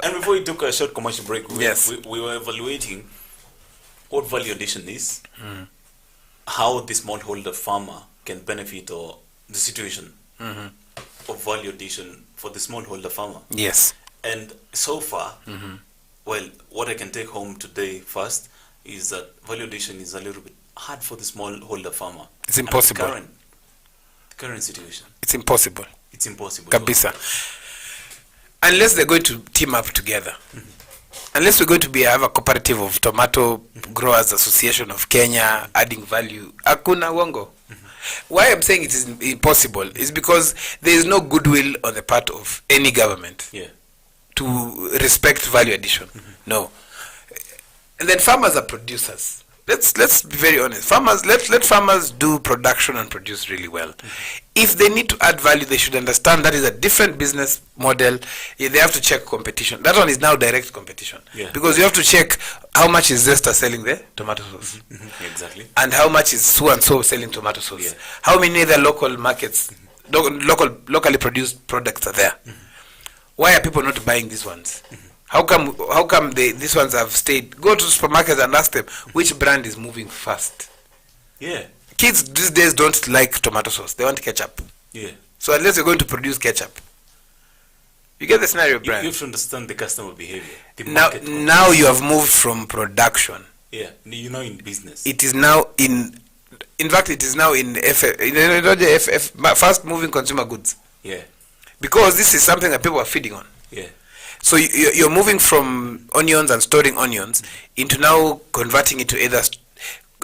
Speaker 1: And before we took a short commercial break, we were evaluating what value addition is, how the smallholder farmer can benefit or the situation of value addition for the smallholder farmer.
Speaker 2: Yes.
Speaker 1: And so far, well, what I can take home today first is that value addition is a little bit hard for the smallholder farmer.
Speaker 2: It's impossible.
Speaker 1: The current situation.
Speaker 2: It's impossible.
Speaker 1: It's impossible.
Speaker 2: Kabisa. Unless they're going to team up together. Unless we're going to have a cooperative of Tomato Growers Association of Kenya adding value. Hakuna uongo. Why I'm saying it is impossible is because there is no goodwill on the part of any government to respect value addition. No. And then farmers are producers. Let's be very honest. Farmers, let farmers do production and produce really well. If they need to add value, they should understand that is a different business model. They have to check competition. That one is now direct competition. Because you have to check how much is Zesta selling the tomato sauce.
Speaker 1: Exactly.
Speaker 2: And how much is so and so selling tomato sauce. How many other local markets, locally produced products are there. Why are people not buying these ones? How come these ones have stayed? Go to supermarkets and ask them which brand is moving fast.
Speaker 1: Yeah.
Speaker 2: Kids these days don't like tomato sauce. They want ketchup.
Speaker 1: Yeah.
Speaker 2: So unless you're going to produce ketchup, you get the scenario, Brian.
Speaker 1: You have to understand the customer behavior.
Speaker 2: Now you have moved from production.
Speaker 1: Yeah. You're now in business.
Speaker 2: It is now in fact, it is now in fast moving consumer goods.
Speaker 1: Yeah.
Speaker 2: Because this is something that people are feeding on.
Speaker 1: Yeah.
Speaker 2: So you're moving from onions and storing onions into now converting it to either.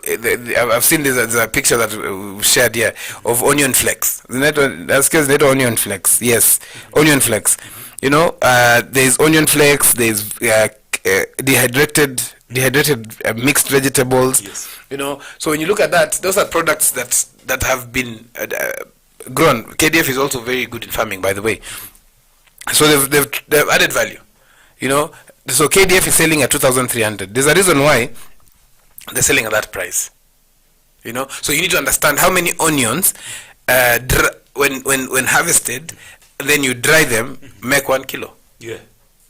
Speaker 2: I've seen there's a picture that we've shared here of onion flakes. Onion flakes. Yes, onion flakes. You know, there's onion flakes. There's dehydrated mixed vegetables.
Speaker 1: Yes.
Speaker 2: You know, so when you look at that, those are products that have been grown. KDF is also very good in farming, by the way. So they've added value, you know. So KDF is selling at 2,300. There's a reason why they're selling at that price, you know. So you need to understand how many onions, when harvested, then you dry them, make 1 kilo.
Speaker 1: Yeah,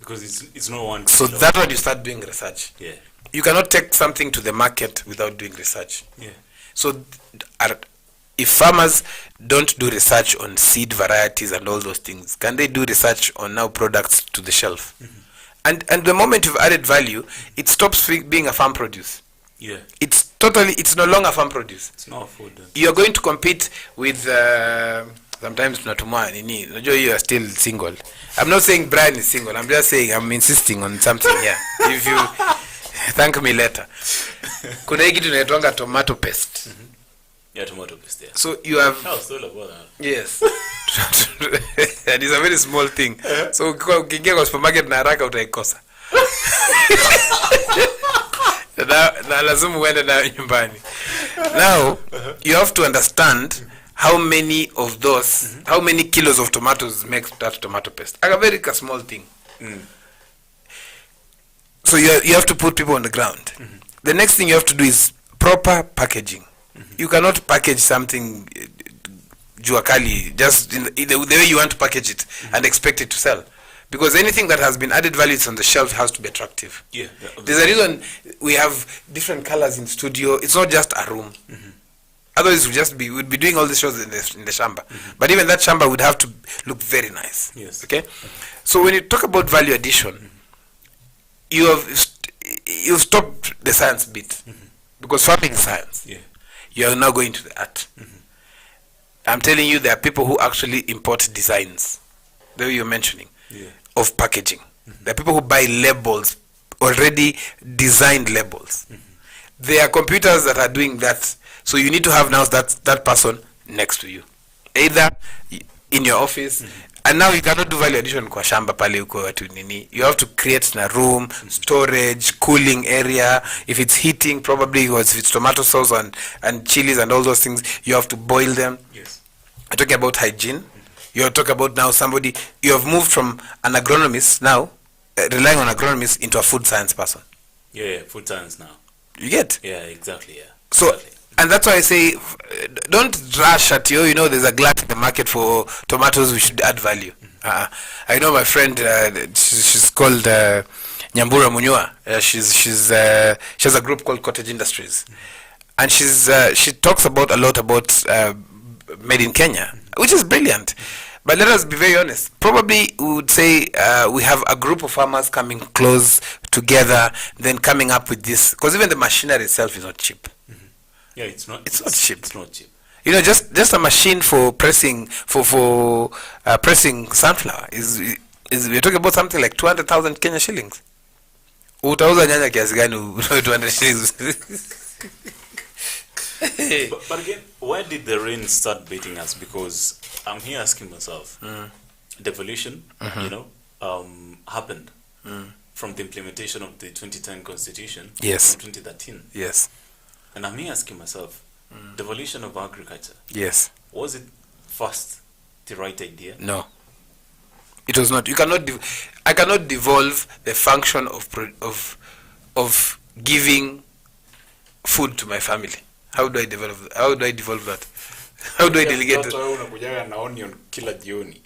Speaker 1: because it's not 1 kilo.
Speaker 2: So that's when you start doing research.
Speaker 1: Yeah.
Speaker 2: You cannot take something to the market without doing research.
Speaker 1: Yeah.
Speaker 2: So if farmers don't do research on seed varieties and all those things, can they do research on now products to the shelf? And the moment you've added value, it stops being a farm produce.
Speaker 1: Yeah.
Speaker 2: It's no longer farm produce.
Speaker 1: It's not food.
Speaker 2: You're going to compete with sometimes tunatumwa nini. Unajua you are still single. I'm not saying Brian is single. I'm just saying I'm insisting on something here. If you thank me later. Kuna hii kitu inaitwanga tomato paste.
Speaker 1: Yeah, tomato paste. Yeah.
Speaker 2: So you have.
Speaker 1: How still about that?
Speaker 2: Yes. And it's a very small thing. So ukiingia kwa supermarket na haraka utaikosa. Na lazima uende na nyumbani. Now you have to understand how many of those, how many kilos of tomatoes makes that tomato paste. A very small thing. So you have to put people on the ground. The next thing you have to do is proper packaging. You cannot package something juakali just in the way you want to package it and expect it to sell. Because anything that has been added value on the shelf has to be attractive.
Speaker 1: Yeah.
Speaker 2: There's a reason we have different colors in studio. It's not just a room. Otherwise we'd be doing all the shows in the shamba. But even that shamba would have to look very nice.
Speaker 1: Yes.
Speaker 2: Okay? So when you talk about value addition, you've stopped the science bit. Because farming is science.
Speaker 1: Yeah.
Speaker 2: You are now going to the art. I'm telling you, there are people who actually import designs the way you're mentioning,
Speaker 1: Yeah.
Speaker 2: of packaging. There are people who buy labels, already designed labels. There are computers that are doing that. So you need to have now that person next to you, either in your office. And now you cannot do value addition kwa shamba pale uko watu nini. You have to create a room, storage, cooling area. If it's heating, probably, because if it's tomato sauce and chilies and all those things, you have to boil them.
Speaker 1: Yes.
Speaker 2: I'm talking about hygiene. You're talking about now somebody, you have moved from an agronomist now, relying on agronomists, into a food science person.
Speaker 1: Yeah, food science now.
Speaker 2: You get?
Speaker 1: Yeah, exactly, yeah.
Speaker 2: So,
Speaker 1: exactly.
Speaker 2: and that's why I say, don't rush at there's a glut in the market for tomatoes, we should add value. I know my friend, she's called Nyambura Munyua. She has a group called Cottage Industries. And she talks a lot about made in Kenya, which is brilliant. But let us be very honest. Probably we would say we have a group of farmers coming close together, then coming up with this, because even the machinery itself is not cheap.
Speaker 1: Yeah, it's not
Speaker 2: cheap.
Speaker 1: It's not cheap.
Speaker 2: Just a machine for pressing pressing sunflower is we're talking about something like 200,000 Kenya shillings. Utauza nyanya kiasi gani 200 shillings?
Speaker 1: But again, why did the rain start beating us? Because I'm here asking myself, devolution, happened from the implementation of the 2010 Constitution.
Speaker 2: Yes.
Speaker 1: From 2013.
Speaker 2: Yes.
Speaker 1: And I'm here asking myself, devolution of agriculture.
Speaker 2: Yes.
Speaker 1: Was it first the right idea?
Speaker 2: No. It was not. You cannot. I cannot devolve the function of giving food to my family. How do I devolve that? How do I delegate it?
Speaker 1: Unakujaga na onion kila jioni.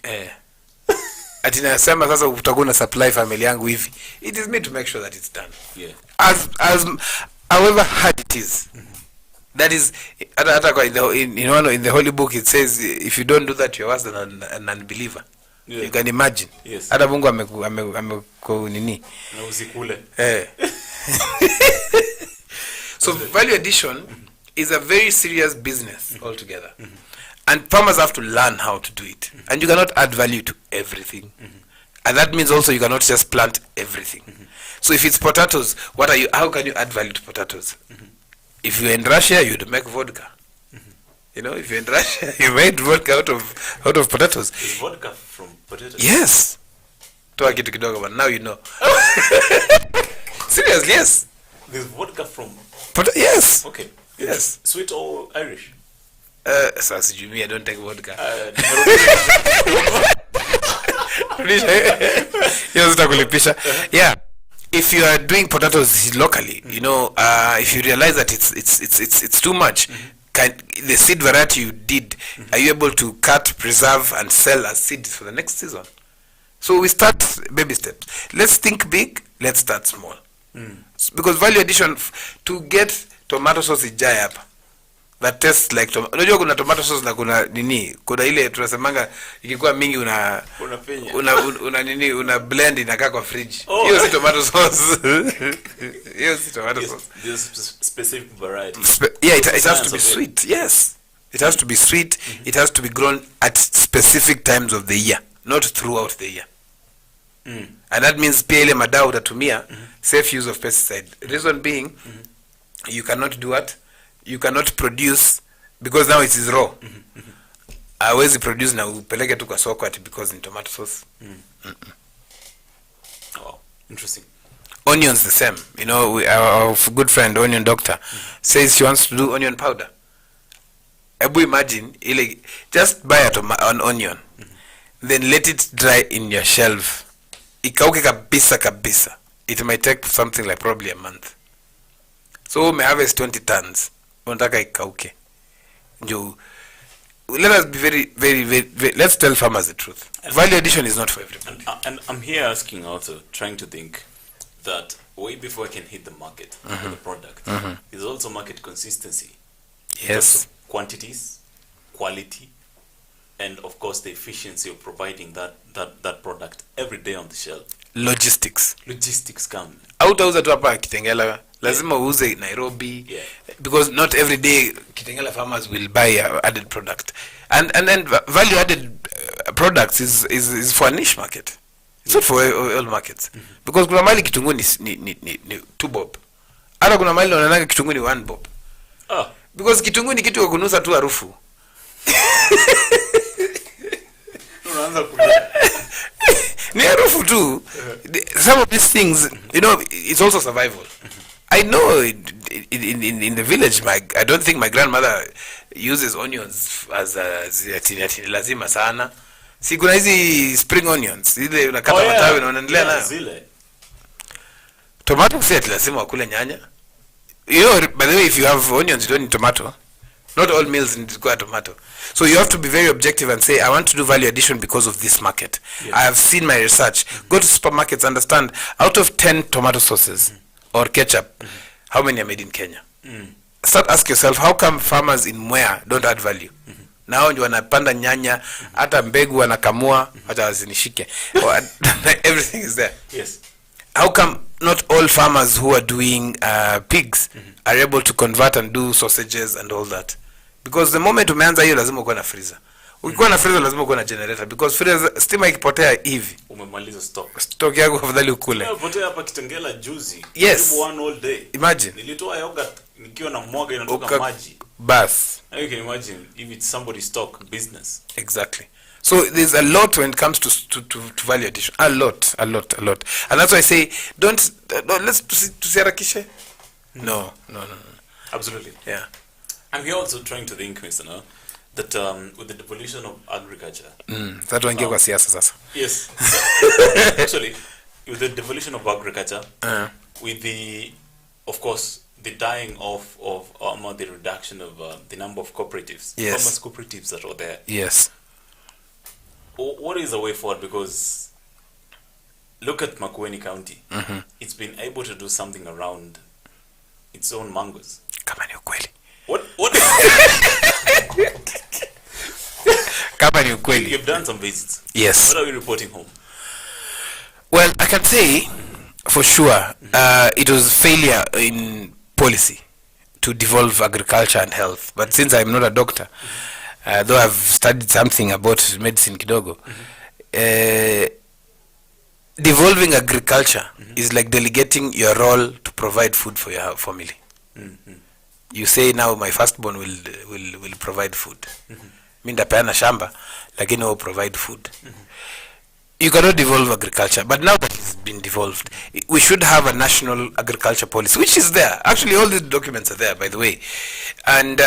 Speaker 2: Ati nasema sasa utakuwa na supply family yangu hivi. It is me to make sure that it's done.
Speaker 1: Yeah.
Speaker 2: As however hard it is. That is, in the holy book it says, if you don't do that, you're worse than an unbeliever. Yeah. You can imagine.
Speaker 1: Yes.
Speaker 2: Hata Mungu ameko nini.
Speaker 1: Na usikule.
Speaker 2: So value addition is a very serious business altogether. And farmers have to learn how to do it. And you cannot add value to everything. And that means also you cannot just plant everything. So if it's potatoes, how can you add value to potatoes? If you're in Russia, you'd make vodka. If you're in Russia, you made vodka out of potatoes.
Speaker 1: Is vodka from potatoes?
Speaker 2: Yes. Toa kitu kidogo, but now you know. Seriously, yes.
Speaker 1: There's vodka from
Speaker 2: yes.
Speaker 1: Okay.
Speaker 2: Yes.
Speaker 1: Sweet or Irish?
Speaker 2: So I don't take vodka. Yeah. If you are doing potatoes locally, if you realize that it's too much, the seed variety you did, are you able to cut, preserve, and sell as seeds for the next season? So we start baby steps. Let's think big. Let's start small. Because value addition to get tomato sauce ijae hapa that tastes like tomato. Unajua kuna tomato sauce na kuna nini? Kuna ile tunasemanga ikikuwa mingi una blend inakaa kwa fridge. Hiyo si tomato sauce. Hiyo si tomato sauce.
Speaker 1: There's specific variety.
Speaker 2: It has to be sweet. Yes. It has to be sweet. It has to be grown at specific times of the year, not throughout the year. And that means pia ile madawa utatumia, safe use of pesticide. Reason being, you cannot do what? You cannot produce, because now it is raw. Hawezi produce na upeleke tu kwa soko ati because in tomato sauce.
Speaker 1: Wow, interesting.
Speaker 2: Onions the same. Our good friend onion doctor says she wants to do onion powder. Ebu imagine, just buy an onion, then let it dry in your shelf. Ikauke kabisa. It might take something like probably a month. So may harvest 20 tons. Unataka ikauke. Let us be very, very, very, let's tell farmers the truth. Value addition is not for everybody.
Speaker 1: And I'm here asking also, trying to think that way before I can hit the market for the product, is also market consistency.
Speaker 2: Yes.
Speaker 1: Quantities, quality, and of course the efficiency of providing that product every day on the shelf.
Speaker 2: Logistics
Speaker 1: come.
Speaker 2: Hautauza tu hapa Kitengela, lazima uuze Nairobi.
Speaker 1: Yeah.
Speaker 2: Because not every day Kitengela farmers will buy added product. And then value added products is for a niche market. It's not for all markets. Because kuna mali kitunguu ni 2 bob. Hata kuna mali unaona kitunguu ni 1 bob. Because kitunguu ni kitu ya kunusa tu harufu.
Speaker 1: Unaanza
Speaker 2: Ni harufu tu. Some of these things, you know, it's also survival. I know in the village, I don't think my grandmother uses onions as lazima sana. Si kuna hizi spring onions, ile unakata matawi na unaendelea nayo.
Speaker 1: Zile.
Speaker 2: Tomato set lazima wakule nyanya. You know, by the way, if you have onions, you don't need tomato. Not all meals need to go tomato. So you have to be very objective and say, I want to do value addition because of this market. Yes. I have seen my research. Go to supermarkets, understand, out of 10 tomato sauces or ketchup, how many are made in Kenya? Start ask yourself, how come farmers in Mwea don't add value? Now ndio wanapanda nyanya, hata mbegu wanakamua, hata wazinishike. Everything is there.
Speaker 1: Yes.
Speaker 2: How come not all farmers who are doing pigs are able to convert and do sausages and all that? Because the moment umeanza hiyo lazima uko na freezer. Ukikuwa na freezer lazima uko na generator, because freezer stima ikipotea hivi
Speaker 1: umemaliza
Speaker 2: stock yako afadhali ukule.
Speaker 1: Potea hapa Kitengela juzi.
Speaker 2: Yes.
Speaker 1: One all day.
Speaker 2: Imagine.
Speaker 1: Nilitoa yogurt nikiwa na mwaga inatoka maji.
Speaker 2: Bas.
Speaker 1: You can imagine if it's somebody's stock business.
Speaker 2: Exactly. So there's a lot when it comes to value addition. A lot. And that's why I say let's tusiharakishe. No.
Speaker 1: Absolutely.
Speaker 2: Yeah.
Speaker 1: And we're also trying to think, Mr. No, that with the devolution of agriculture.
Speaker 2: That one kwa siasa sasa.
Speaker 1: Yes. Actually, with the devolution of agriculture, with the, of course, the dying of the reduction of the number of cooperatives, farmers cooperatives that are there.
Speaker 2: Yes.
Speaker 1: What is the way forward? Because look at Makueni County. It's been able to do something around its own mangoes.
Speaker 2: Kama ni ukweli.
Speaker 1: What?
Speaker 2: Kama ni ukweli.
Speaker 1: You've done some visits.
Speaker 2: Yes.
Speaker 1: What are we reporting home?
Speaker 2: Well, I can say for sure it was failure in policy to devolve agriculture and health. But since I'm not a doctor, though I've studied something about medicine kidogo, devolving agriculture is like delegating your role to provide food for your family. You say now my firstborn will provide food. Mimi ndapeana shamba lakini will provide food. You cannot devolve agriculture, but now that it's been devolved, we should have a national agriculture policy, which is there. Actually, all the documents are there, by the way. And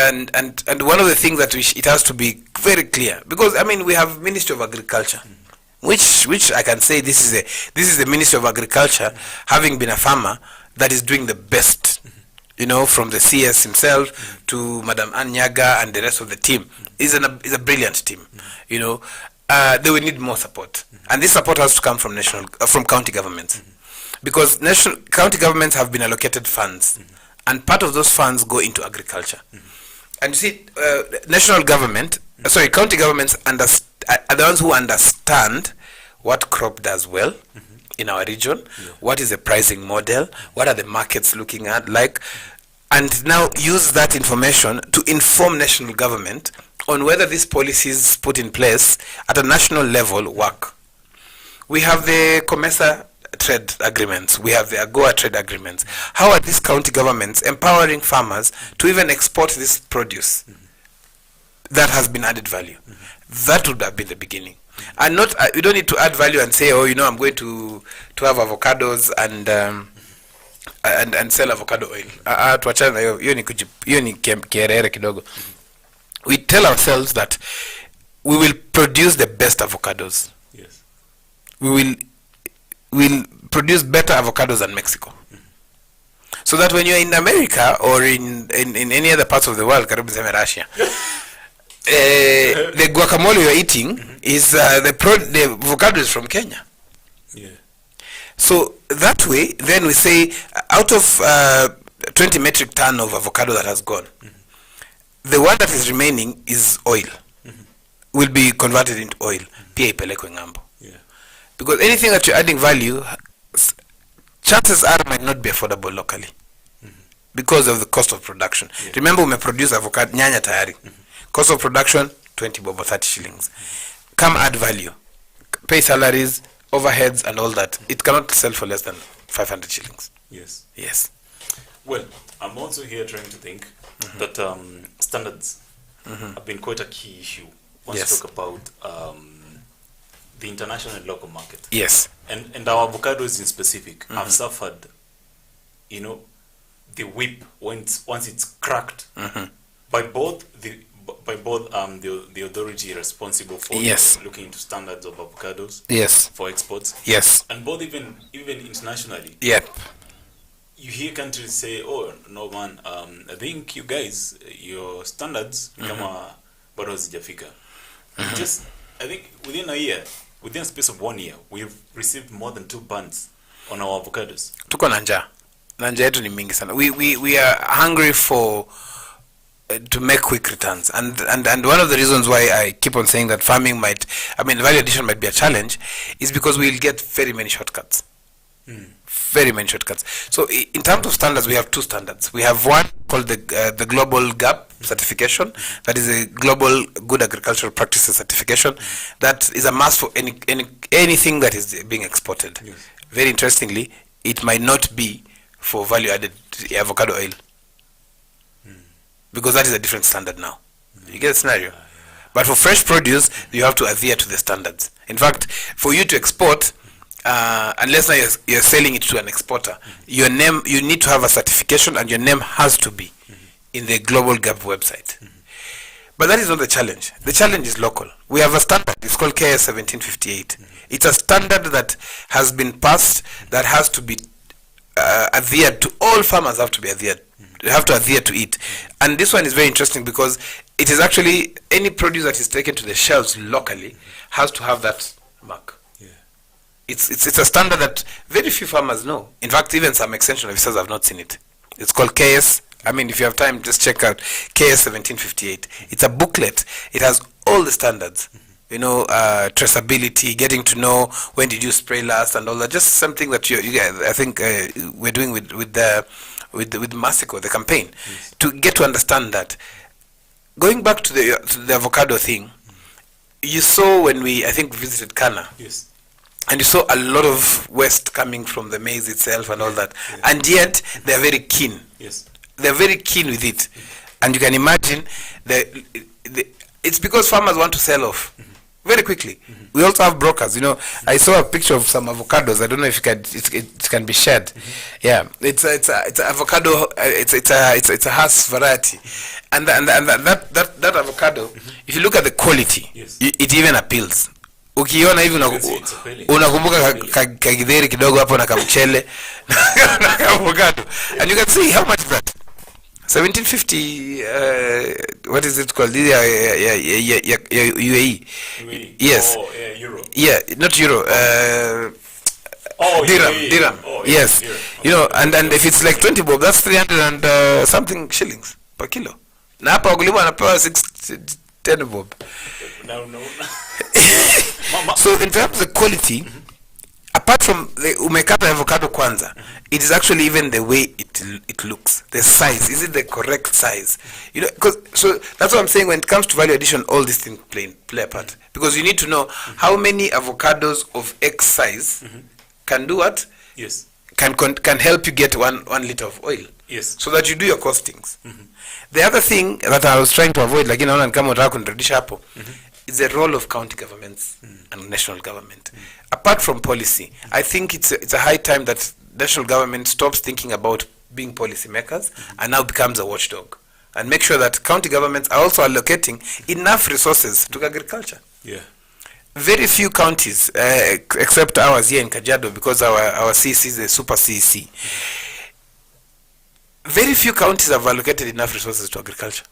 Speaker 2: one of the things that it has to be very clear, because I mean we have Ministry of Agriculture, which I can say this is the Ministry of Agriculture, having been a farmer, that is doing the best. You know, from the CS himself to Madam Anyaga and the rest of the team, is a brilliant team. You know, they will need more support, and this support has to come from from county governments, because county governments have been allocated funds, and part of those funds go into agriculture. And you see, county governments are the ones who understand what crop does well in our region, what is the pricing model, what are the markets looking at like, and now use that information to inform national government on whether these policies put in place at a national level work. We have the COMESA trade agreements, we have the AGOA trade agreements. How are these county governments empowering farmers to even export this produce that has been added value? That would have been the beginning. And not you don't need to add value and say, oh, you know, I'm going to have avocados and sell avocado oil. Tuachana na hiyo ni kierere kidogo. We tell ourselves that we will produce the best avocados.
Speaker 1: Yes.
Speaker 2: We will produce better avocados than Mexico. So that when you're in America or in any other parts of the world, karibu sema Russia, the guacamole you're eating is the avocado is from Kenya.
Speaker 1: Yeah.
Speaker 2: So that way, then we say out of 20 metric ton of avocado that has gone, the one that is remaining is oil. Will be converted into oil. Pia ipelekwe ngambo.
Speaker 1: Yeah.
Speaker 2: Because anything that you're adding value, chances are might not be affordable locally because of the cost of production. Yeah. Remember, we produce avocado nyanya tayari. Cost of production 20 bob or 30 shillings. come add value, pay salaries, overheads, and all that. It cannot sell for less than 500 shillings.
Speaker 1: Yes.
Speaker 2: Yes.
Speaker 1: Well, I'm also here trying to think that standards have been quite a key issue once
Speaker 2: Yes.
Speaker 1: you talk about the international and local market.
Speaker 2: Yes.
Speaker 1: And our avocados in specific have suffered, you know, the whip once it's cracked by both the authority responsible for
Speaker 2: Yes.
Speaker 1: looking into standards of avocados
Speaker 2: Yes.
Speaker 1: for exports,
Speaker 2: Yes.
Speaker 1: and both even internationally.
Speaker 2: Yep.
Speaker 1: You hear countries say, "Oh no, man, I think you guys, your standards kama bado hazijafika." Just, I think within a space of 1 year, we've received more than 2 bans on our avocados.
Speaker 2: Tuko na njaa. Na njaa yetu ni mingi sana. We are hungry for to make quick returns, and one of the reasons why I keep on saying that farming value addition might be a challenge is because we'll get very many shortcuts. Very many shortcuts. So in terms of standards, we have 2 standards. We have one called the Global GAP certification. That is a Global Good Agricultural Practices certification. That is a must for anything that is being exported.
Speaker 1: Yes.
Speaker 2: Very interestingly, it might not be for value added avocado oil, because that is a different standard now. You get the scenario? But for fresh produce, you have to adhere to the standards. In fact, for you to export, unless now you're selling it to an exporter, your name, you need to have a certification, and your name has to be in the Global GAP website. But that is not the challenge. The challenge is local. We have a standard. It's called KS 1758. It's a standard that has been passed, that has to be adhered to. All farmers have to be adhered. They have to adhere to it. And this one is very interesting because it is actually any produce that is taken to the shelves locally has to have that mark.
Speaker 1: Yeah.
Speaker 2: It's a standard that very few farmers know. In fact, even some extension officers have not seen it. It's called KS. If you have time, just check out KS 1758. It's a booklet. It has all the standards. Traceability, getting to know when did you spray last, and all that. Just something that you guys, I think we're doing with Massico, the campaign, to get to understand that. Going back to the avocado thing, you saw when we visited Kana.
Speaker 1: Yes.
Speaker 2: And you saw a lot of waste coming from the maize itself and all that. Yeah. And yet, they're very keen.
Speaker 1: Yes.
Speaker 2: They're very keen with it. And you can imagine, it's because farmers want to sell off very quickly. We also have brokers. I saw a picture of some avocados. I don't know if it can be shared. Yeah, it's a avocado. It's a Hass variety, and that avocado. If you look at the quality,
Speaker 1: yes,
Speaker 2: it even appeals. Ukiona hivi unakumbuka kagidheri kidogo hapo na kamchele na avocado, and you can see how much that 1750 what is it called? UAE. Yes.
Speaker 1: Oh, euro.
Speaker 2: Yeah, not euro. Dirham.
Speaker 1: Oh,
Speaker 2: yes.
Speaker 1: Dirham. Okay.
Speaker 2: And if it's like 20 bob, that's 300 and something shillings per kilo. Na hapa wakulima wanapewa 10 bob.
Speaker 1: No.
Speaker 2: So in terms of quality, apart from the umekata avocado kwanza, it is actually even the way it looks, the size. Is it the correct size? So that's what I'm saying. When it comes to value addition, all these things play a part, because you need to know how many avocados of X size can do what.
Speaker 1: Yes.
Speaker 2: Can help you get one liter of oil.
Speaker 1: Yes.
Speaker 2: So that you do your costings. The other thing that I was trying to avoid, like naona kama unataka kunirudisha hapo, is the role of county governments and national government. Apart from policy, I think it's a high time that national government stops thinking about being policy makers and now becomes a watchdog, and make sure that county governments are also allocating enough resources to agriculture.
Speaker 1: Yeah.
Speaker 2: Very few counties, except ours here in Kajiado, because our CC is a super CC. Very few counties have allocated enough resources to agriculture.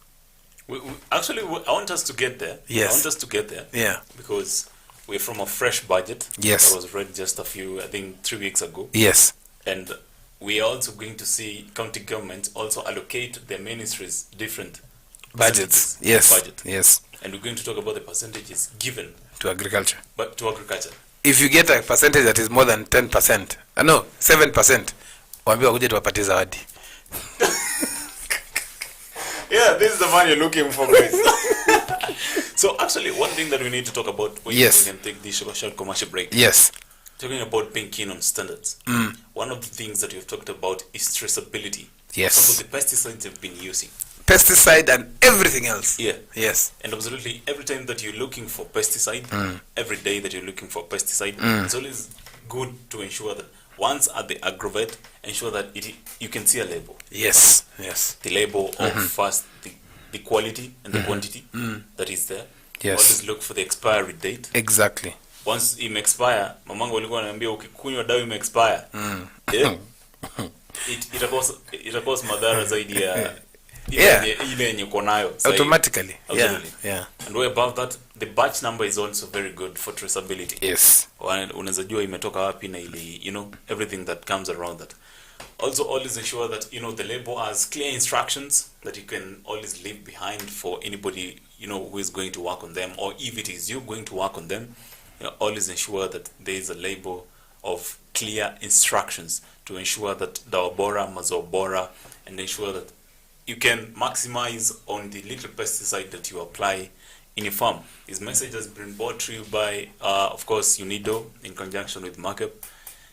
Speaker 1: Actually, I want us to get there.
Speaker 2: Yes.
Speaker 1: I want us to get there.
Speaker 2: Yeah.
Speaker 1: Because we're from a fresh budget.
Speaker 2: Yes.
Speaker 1: That was read just 3 weeks ago.
Speaker 2: Yes.
Speaker 1: And we are also going to see county governments also allocate their ministries different
Speaker 2: budgets. Yes.
Speaker 1: Budget.
Speaker 2: Yes.
Speaker 1: And we're going to talk about the percentages given
Speaker 2: to agriculture.
Speaker 1: But to agriculture.
Speaker 2: If you get a percentage that is more than 10%, 7%, waambie wakuje tuwapatie zawadi.
Speaker 1: Yeah, this is the man you're looking for, guys. So actually, one thing that we need to talk about when
Speaker 2: Yes.
Speaker 1: we can take this short commercial break.
Speaker 2: Yes.
Speaker 1: Talking about being keen on standards. One of the things that you've talked about is traceability.
Speaker 2: Yes.
Speaker 1: Some of the pesticides you've been using.
Speaker 2: Pesticide and everything else.
Speaker 1: Yeah.
Speaker 2: Yes.
Speaker 1: And absolutely, every time that you're looking for pesticide, every day that you're looking for pesticide, it's always good to ensure that once at the aggregate, ensure that you can see a label.
Speaker 2: Yes. Yes.
Speaker 1: The label of first the quality and the quantity that is there.
Speaker 2: Yes.
Speaker 1: Always look for the expiry date.
Speaker 2: Exactly.
Speaker 1: Once it expire, mamangu walikuwa wananiambia ukikunywa dawa expire. Yeah. itakosa madhara zaidi ya ile yenye uko nayo
Speaker 2: automatically.
Speaker 1: Absolutely.
Speaker 2: Yeah.
Speaker 1: And way above that, the batch number is also very good for traceability.
Speaker 2: Yes.
Speaker 1: Unaweza jua imetoka wapi na ili, everything that comes around that. Also, always ensure that the label has clear instructions that you can always leave behind for anybody who is going to work on them, or if it is you going to work on them, always ensure that there is a label of clear instructions to ensure that dawa bora, mazao bora, and ensure that you can maximize on the little pesticide that you apply in your farm. This message has been brought to you by, of course, UNIDO in conjunction with Markup.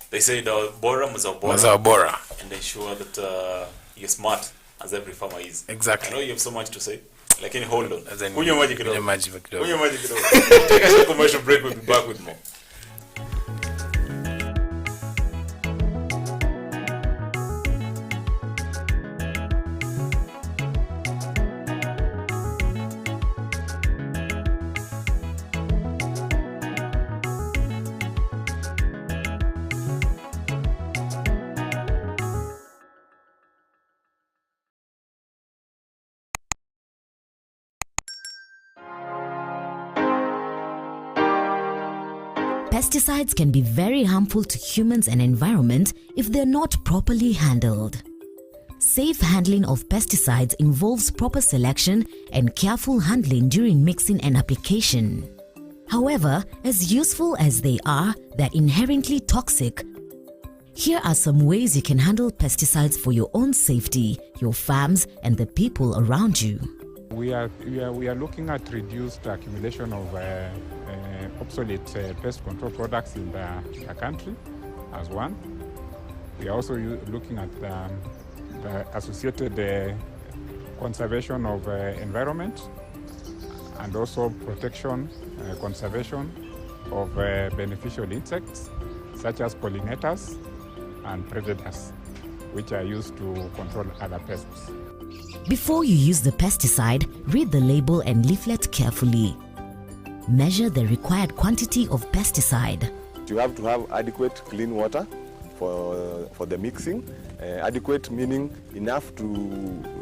Speaker 1: They say dawa bora, mazao bora.
Speaker 2: Mazao bora.
Speaker 1: And ensure that you're smart, as every farmer is.
Speaker 2: Exactly.
Speaker 1: I know you have so much to say. Lakini hold on.
Speaker 2: Kunywa
Speaker 1: Kunywa maji kidogo.
Speaker 2: Kunywa maji kidogo.
Speaker 1: Kunywa maji kidogo. Take a short commercial break. We'll be back with more.
Speaker 5: Pesticides can be very harmful to humans and environment if they're not properly handled. Safe handling of pesticides involves proper selection and careful handling during mixing and application. However, as useful as they are, they're inherently toxic. Here are some ways you can handle pesticides for your own safety, your farms, and the people around you.
Speaker 6: We are looking at reduced accumulation of obsolete pest control products in the country as one. We are also looking at the associated conservation of environment, and also protection, conservation of beneficial insects such as pollinators and predators, which are used to control other pests.
Speaker 5: Before you use the pesticide, read the label and leaflet carefully. Measure the required quantity of pesticide.
Speaker 7: You have to have adequate clean water for the mixing. Adequate meaning enough to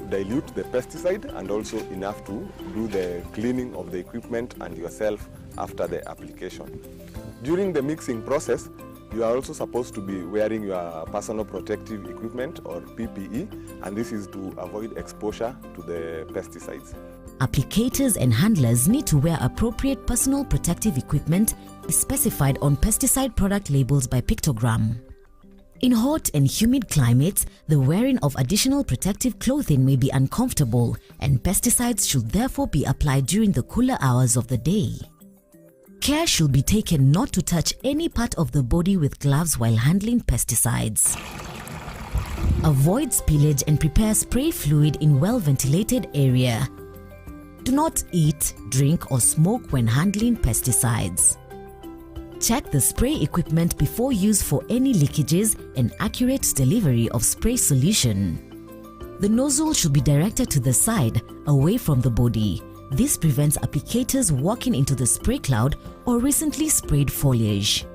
Speaker 7: dilute the pesticide, and also enough to do the cleaning of the equipment and yourself after the application. During the mixing process, you are also supposed to be wearing your personal protective equipment, or PPE, and this is to avoid exposure to the pesticides.
Speaker 5: Applicators and handlers need to wear appropriate personal protective equipment specified on pesticide product labels by pictogram. In hot and humid climates, the wearing of additional protective clothing may be uncomfortable, and pesticides should therefore be applied during the cooler hours of the day. Care should be taken not to touch any part of the body with gloves while handling pesticides. Avoid spillage and prepare spray fluid in well-ventilated area. Do not eat, drink, or smoke when handling pesticides. Check the spray equipment before use for any leakages and accurate delivery of spray solution. The nozzle should be directed to the side, away from the body. This prevents applicators walking into the spray cloud or recently sprayed foliage.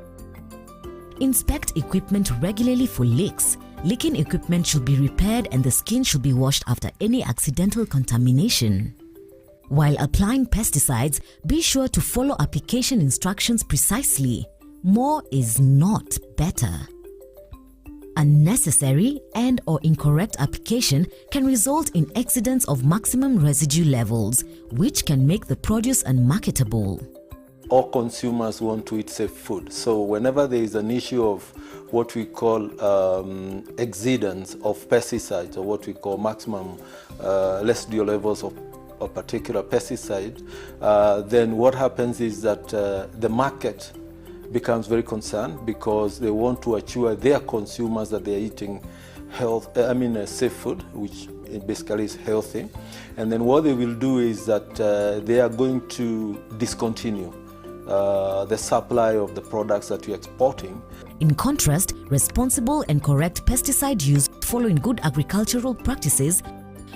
Speaker 5: Inspect equipment regularly for leaks. Leaking equipment should be repaired and the skin should be washed after any accidental contamination. While applying pesticides, be sure to follow application instructions precisely. More is not better. Unnecessary and/or incorrect application can result in exceedance of maximum residue levels, which can make the produce unmarketable.
Speaker 8: All consumers want to eat safe food. So whenever there is an issue of what we call exceedance of pesticides, or what we call maximum residual levels of a particular pesticide, then what happens is that the market becomes very concerned because they want to assure their consumers that they are eating safe food, which basically is healthy. And then what they will do is that they are going to discontinue the supply of the products that you're exporting.
Speaker 5: In contrast, responsible and correct pesticide use following good agricultural practices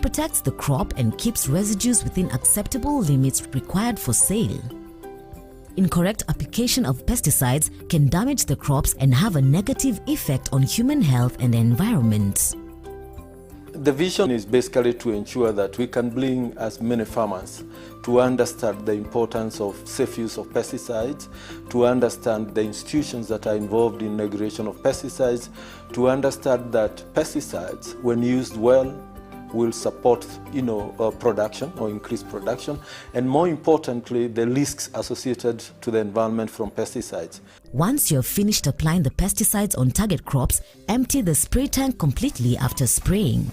Speaker 5: protects the crop and keeps residues within acceptable limits required for sale. Incorrect application of pesticides can damage the crops and have a negative effect on human health and the environment.
Speaker 8: The vision is basically to ensure that we can bring as many farmers to understand the importance of safe use of pesticides, to understand the institutions that are involved in regulation of pesticides, to understand that pesticides, when used well, will support production or increase production, and more importantly, the risks associated to the environment from pesticides.
Speaker 5: Once you've finished applying the pesticides on target crops, empty the spray tank completely after spraying.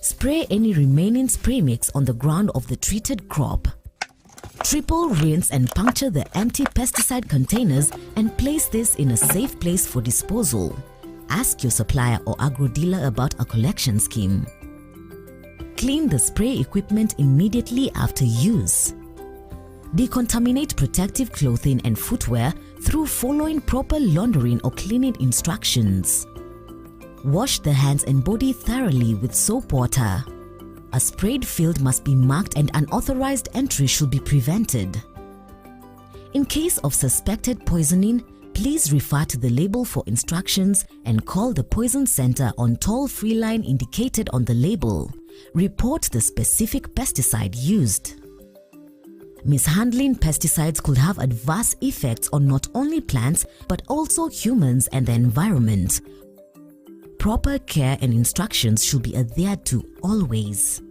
Speaker 5: Spray any remaining spray mix on the ground of the treated crop. Triple rinse and puncture the empty pesticide containers and place this in a safe place for disposal. Ask your supplier or agro dealer about a collection scheme. Clean the spray equipment immediately after use. Decontaminate protective clothing and footwear through following proper laundering or cleaning instructions. Wash the hands and body thoroughly with soap water. A sprayed field must be marked and unauthorized entry should be prevented. In case of suspected poisoning, please refer to the label for instructions and call the poison center on toll-free line indicated on the label. Report the specific pesticide used. Mishandling pesticides could have adverse effects on not only plants but also humans and the environment. Proper care and instructions should be adhered to always.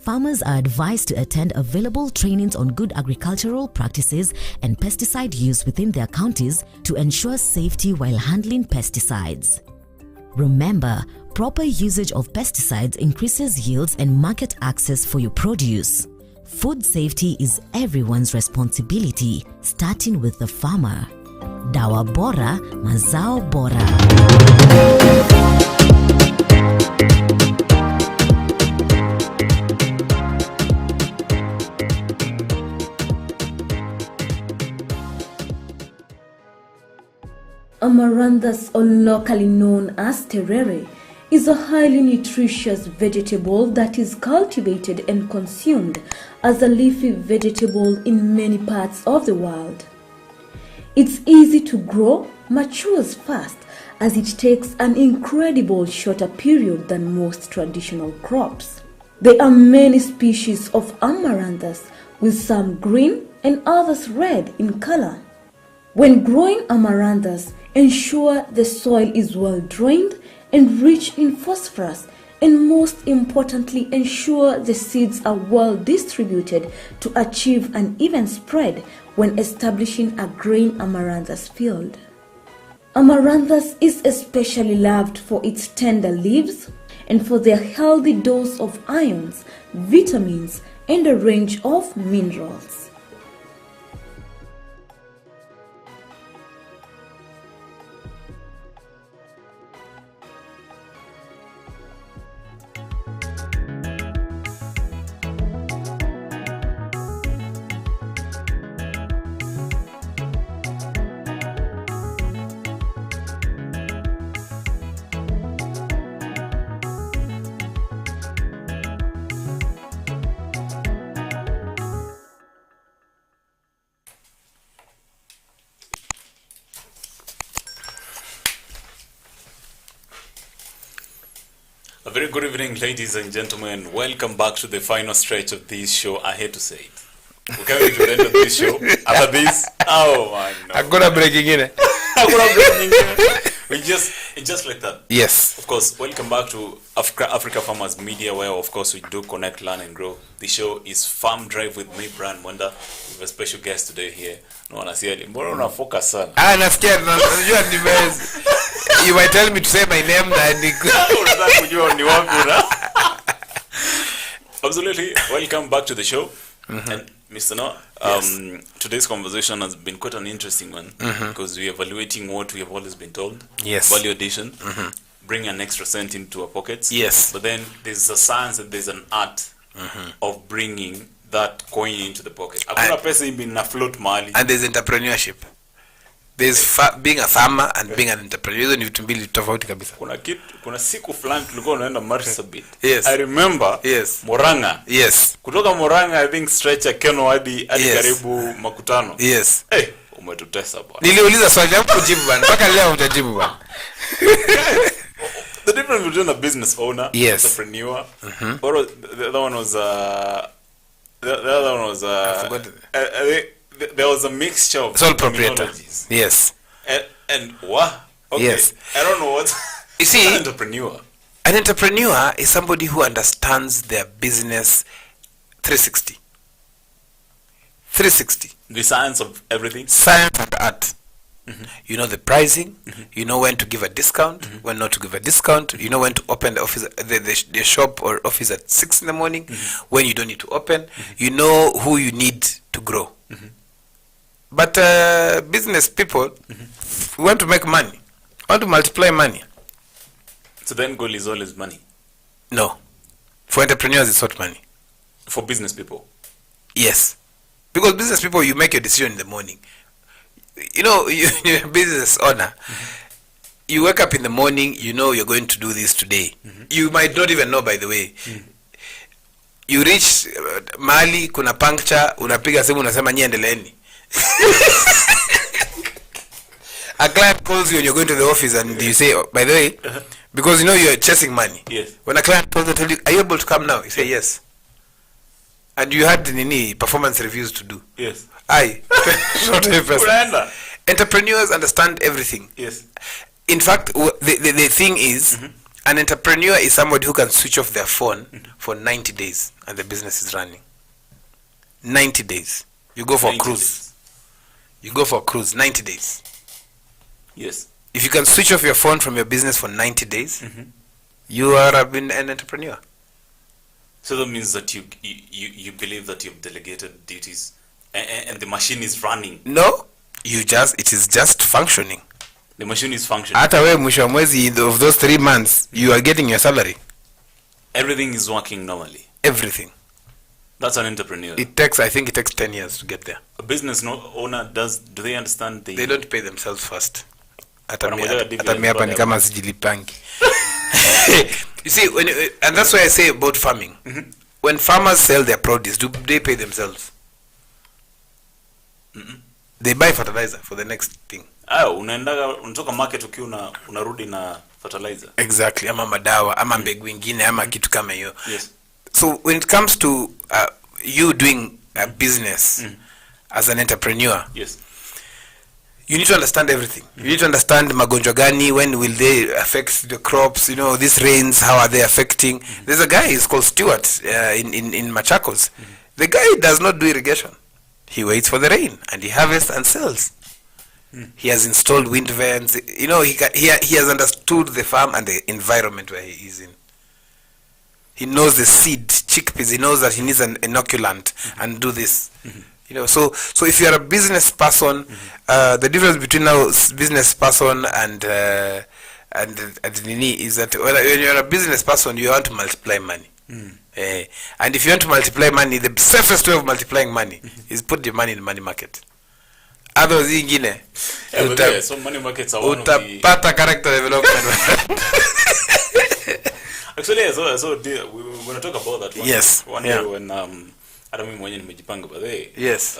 Speaker 5: Farmers are advised to attend available trainings on good agricultural practices and pesticide use within their counties to ensure safety while handling pesticides. Remember, proper usage of pesticides increases yields and market access for your produce. Food safety is everyone's responsibility, starting with the farmer. Dawa bora, mazao bora.
Speaker 3: Amaranthus, or locally known as terere, is a highly nutritious vegetable that is cultivated and consumed as a leafy vegetable in many parts of the world. It's easy to grow, matures fast, as it takes an incredible shorter period than most traditional crops. There are many species of amaranthus, with some green and others red in color. When growing amaranthus, ensure the soil is well drained and rich in phosphorus, and most importantly, ensure the seeds are well distributed to achieve an even spread when establishing a grain amaranthus field. Amaranthus is especially loved for its tender leaves and for their healthy dose of ions, vitamins, and a range of minerals.
Speaker 1: A very good evening, ladies and gentlemen. Welcome back to the final stretch of this show. I hate to say it. We're coming to the end of this show. After this, oh my no.
Speaker 2: Hakuna breaking in.
Speaker 1: We just like that.
Speaker 2: Yes.
Speaker 1: Of course, welcome back to Africa Farmers Media, where of course we do connect, learn and grow. The show is Farm Drive with me, Brian Mwenda. We have a special guest today here. No one has here. Mbona una focus sana?
Speaker 2: Nasikia unajua nimezi. You might tell me to say my name na
Speaker 1: unataka kujua ni wapi una. Absolutely. Welcome back to the show. And Mr. Noah, today's conversation has been quite an interesting one because we're evaluating what we have always been told.
Speaker 2: Yes.
Speaker 1: Value addition. Bring an extra cent into our pockets.
Speaker 2: Yes.
Speaker 1: But then there's a science and there's an art of bringing that coin into the pocket. Hakuna pesa ina float mahali.
Speaker 2: And there's entrepreneurship. There's being a farmer and being an entrepreneur. Hizo ni vitu mbili tofauti kabisa.
Speaker 1: Kuna siku fulani tulikuwa tunaenda Marsabit.
Speaker 2: Yes.
Speaker 1: I remember.
Speaker 2: Yes.
Speaker 1: Murang'a.
Speaker 2: Yes.
Speaker 1: Kutoka Murang'a I think stretcher Keno hadi
Speaker 2: Yes.
Speaker 1: karibu Makutano.
Speaker 2: Yes.
Speaker 1: Umetutesa bwana.
Speaker 2: Niliuliza swali hapo kujibu bwana. Mpaka leo hutajibu bwana.
Speaker 1: The difference between a business owner,
Speaker 2: yes,
Speaker 1: entrepreneur, or the other one was the other one was there was a mixture of
Speaker 2: sole proprietor. Yes.
Speaker 1: And what? Okay.
Speaker 2: Yes.
Speaker 1: I don't know what.
Speaker 2: You see,
Speaker 1: an entrepreneur.
Speaker 2: An entrepreneur is somebody who understands their business 360. 360.
Speaker 1: The science of everything.
Speaker 2: Science and art. You know the pricing. You know when to give a discount, when not to give a discount. You know when to open the office, the shop or office at 6 in the morning, when you don't need to open. You know who you need to grow. But business people, we want to make money. Want to multiply money.
Speaker 1: So then goal is always money.
Speaker 2: No. For entrepreneurs, it's not money.
Speaker 1: For business people.
Speaker 2: Yes. Because business people, you make your decision in the morning. You know, you're a business owner. You wake up in the morning, you know you're going to do this today. You might not even know, by the way. You reach Mali, kuna puncture, unapiga simu unasema niendeleeni. A client calls you and you're going to the office and you say, by the way, because you know you're chasing money.
Speaker 1: Yes.
Speaker 2: When a client calls you, tell you, are you able to come now? You say yes. And you had performance reviews to do.
Speaker 1: Yes.
Speaker 2: Aye. Entrepreneurs understand everything.
Speaker 1: Yes.
Speaker 2: In fact, the thing is, an entrepreneur is somebody who can switch off their phone for 90 days and the business is running. 90 days. You go for a cruise.
Speaker 1: Days.
Speaker 2: You go for a cruise, 90 days.
Speaker 1: Yes.
Speaker 2: If you can switch off your phone from your business for 90 days, you are an entrepreneur.
Speaker 1: So that means that you believe that you've delegated duties and the machine is running.
Speaker 2: No, it is just functioning.
Speaker 1: The machine is functioning.
Speaker 2: Hata wewe mwisho wa mwezi of those 3 months, you are getting your salary.
Speaker 1: Everything is working normally.
Speaker 2: Everything.
Speaker 1: That's an entrepreneur.
Speaker 2: I think it takes 10 years to get there.
Speaker 1: A business owner do they understand
Speaker 2: They don't pay themselves first. Hata
Speaker 1: Wanangoja
Speaker 2: mimi hapa ni kama sijilipangi. You see, and that's why I say about farming. When farmers sell their produce, do they pay themselves? They buy fertilizer for the next thing.
Speaker 1: Unatoka market ukiwa unarudi na fertilizer.
Speaker 2: Exactly, ama madawa, ama mbegu ingine, ama kitu kama hiyo.
Speaker 1: Yes.
Speaker 2: So when it comes to you doing a business as an entrepreneur,
Speaker 1: yes,
Speaker 2: you need to understand everything. You need to understand magonjwa gani, when will they affect the crops, you know, these rains, how are they affecting. There's a guy, he's called Stuart in Machakos. The guy does not do irrigation. He waits for the rain and he harvests and sells. He has installed wind vans. You know, he has understood the farm and the environment where he is in. He knows the seed, chickpeas. He knows that he needs an inoculant and do this. You know, so if you are a business person, the difference between now business person and Nini is that when you're a business person, you want to multiply money. And if you want to multiply money, the safest way of multiplying money is put the money in the money market. Otherwise, ingine,
Speaker 1: so money markets are one of the...
Speaker 2: Utapata character development.
Speaker 1: Actually, so we're going to talk about that one.
Speaker 2: Yes.
Speaker 1: One day when I don't mean when nimejipanga, but
Speaker 2: yes,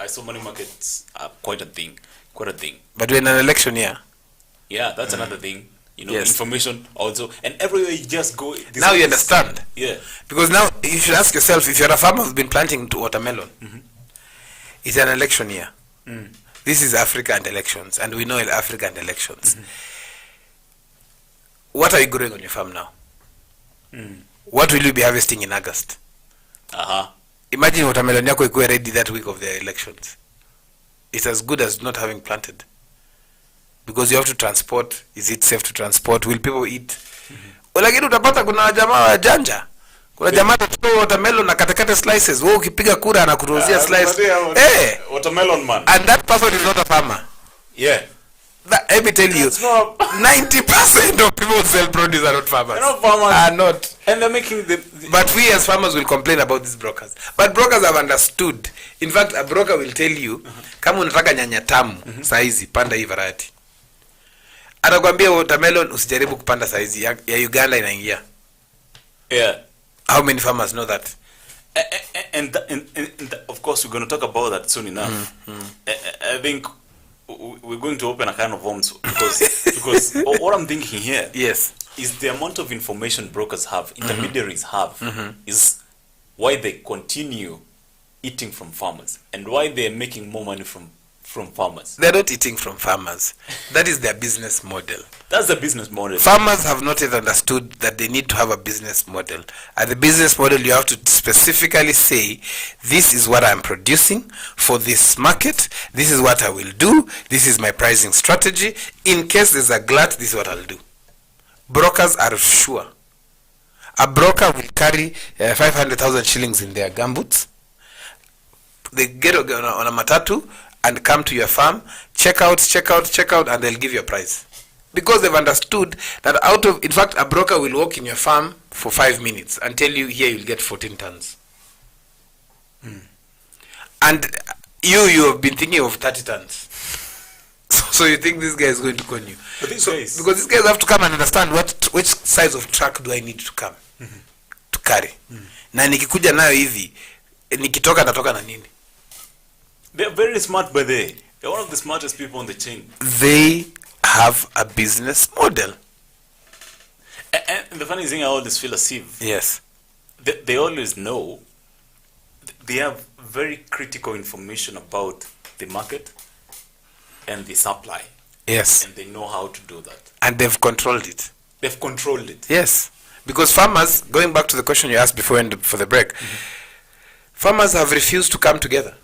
Speaker 1: I saw money markets are quite a thing.
Speaker 2: But we're in an election year.
Speaker 1: Yeah, that's another thing. You know,
Speaker 2: yes,
Speaker 1: information also, and everywhere you just go.
Speaker 2: Now you understand.
Speaker 1: Yeah.
Speaker 2: Because now you should ask yourself, if you're a farmer who's been planting watermelon, it's an election year. This is Africa and elections, and we know Africa and elections. What are you growing on your farm now? What will you be harvesting in August? Imagine watermelon yako ikuwe ready that week of the elections. It's as good as not having planted. Because you have to transport. Is it safe to transport? Will people eat? Lakini utapata kuna jamaa wa janja Kuna jamaa atachukua watermelon na katakata slices. Wewe ukipiga kura anakuruhusia slice.
Speaker 1: Watermelon man.
Speaker 2: And that person is not a farmer.
Speaker 1: Yeah.
Speaker 2: Let me tell you, 90% of people who sell produce are not farmers.
Speaker 1: They're not farmers.
Speaker 2: Are not.
Speaker 1: And they're making the
Speaker 2: But we as farmers will complain about these brokers. But brokers have understood. In fact, a broker will tell you, kama unataka nyanya tamu, saizi, panda hii variety. Atakwambia watermelon usijaribu kupanda saizi ya Uganda inaingia.
Speaker 1: Yeah.
Speaker 2: How many farmers know that?
Speaker 1: And of course we're going to talk about that soon enough. I think we're going to open a kind of homes because what I'm thinking here is the amount of information brokers have, intermediaries have, is why they continue eating from farmers and why they're making more money from farmers.
Speaker 2: They're not eating from farmers. That is their business model.
Speaker 1: That's the business model.
Speaker 2: Farmers have not yet understood that they need to have a business model. At the business model, you have to specifically say, this is what I'm producing for this market. This is what I will do. This is my pricing strategy. In case there's a glut, this is what I'll do. Brokers are sure. A broker will carry 500,000 shillings in their gumboots. They get on a matatu and come to your farm, check out, and they'll give you a price. Because they've understood that in fact, a broker will walk in your farm for 5 minutes and tell you, here you'll get 14 tons. And you have been thinking of 30 tons. So you think this guy is going to con you. Because these guys have to come and understand which size of truck do I need to come to carry. Na nikikuja nayo hivi, nikitoka natoka na nini?
Speaker 1: They're very smart, by the way. They're one of the smartest people on the chain.
Speaker 2: They have a business model.
Speaker 1: And the funny thing, I always feel as if they always know. They have very critical information about the market and the supply.
Speaker 2: Yes.
Speaker 1: And they know how to do that.
Speaker 2: And they've controlled it.
Speaker 1: They've controlled it.
Speaker 2: Yes. Because farmers, going back to the question you asked before for the break, farmers have refused to come together.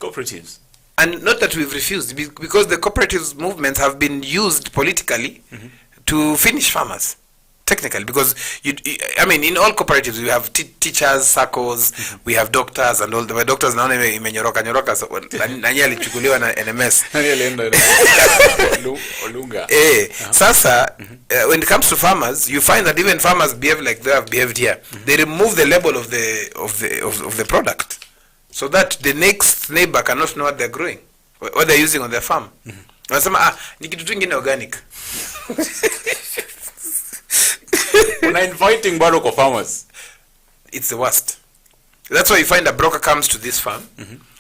Speaker 1: Cooperatives.
Speaker 2: And not that we've refused, because the cooperatives movements have been used politically to finish farmers. Technically, because in all cooperatives we have teachers, SACCOs, we have doctors and all the doctors naona imenyoroka so nani alichukuliwa na NMS. Sasa when it comes to farmers, you find that even farmers behave like they have behaved here. They remove the label of the product so that the next neighbor cannot know what they're growing, what they're using on their farm. Wanasema ni kitu tu ingine organic.
Speaker 1: When I'm inviting Baroko farmers,
Speaker 2: it's the worst. That's why you find a broker comes to this farm,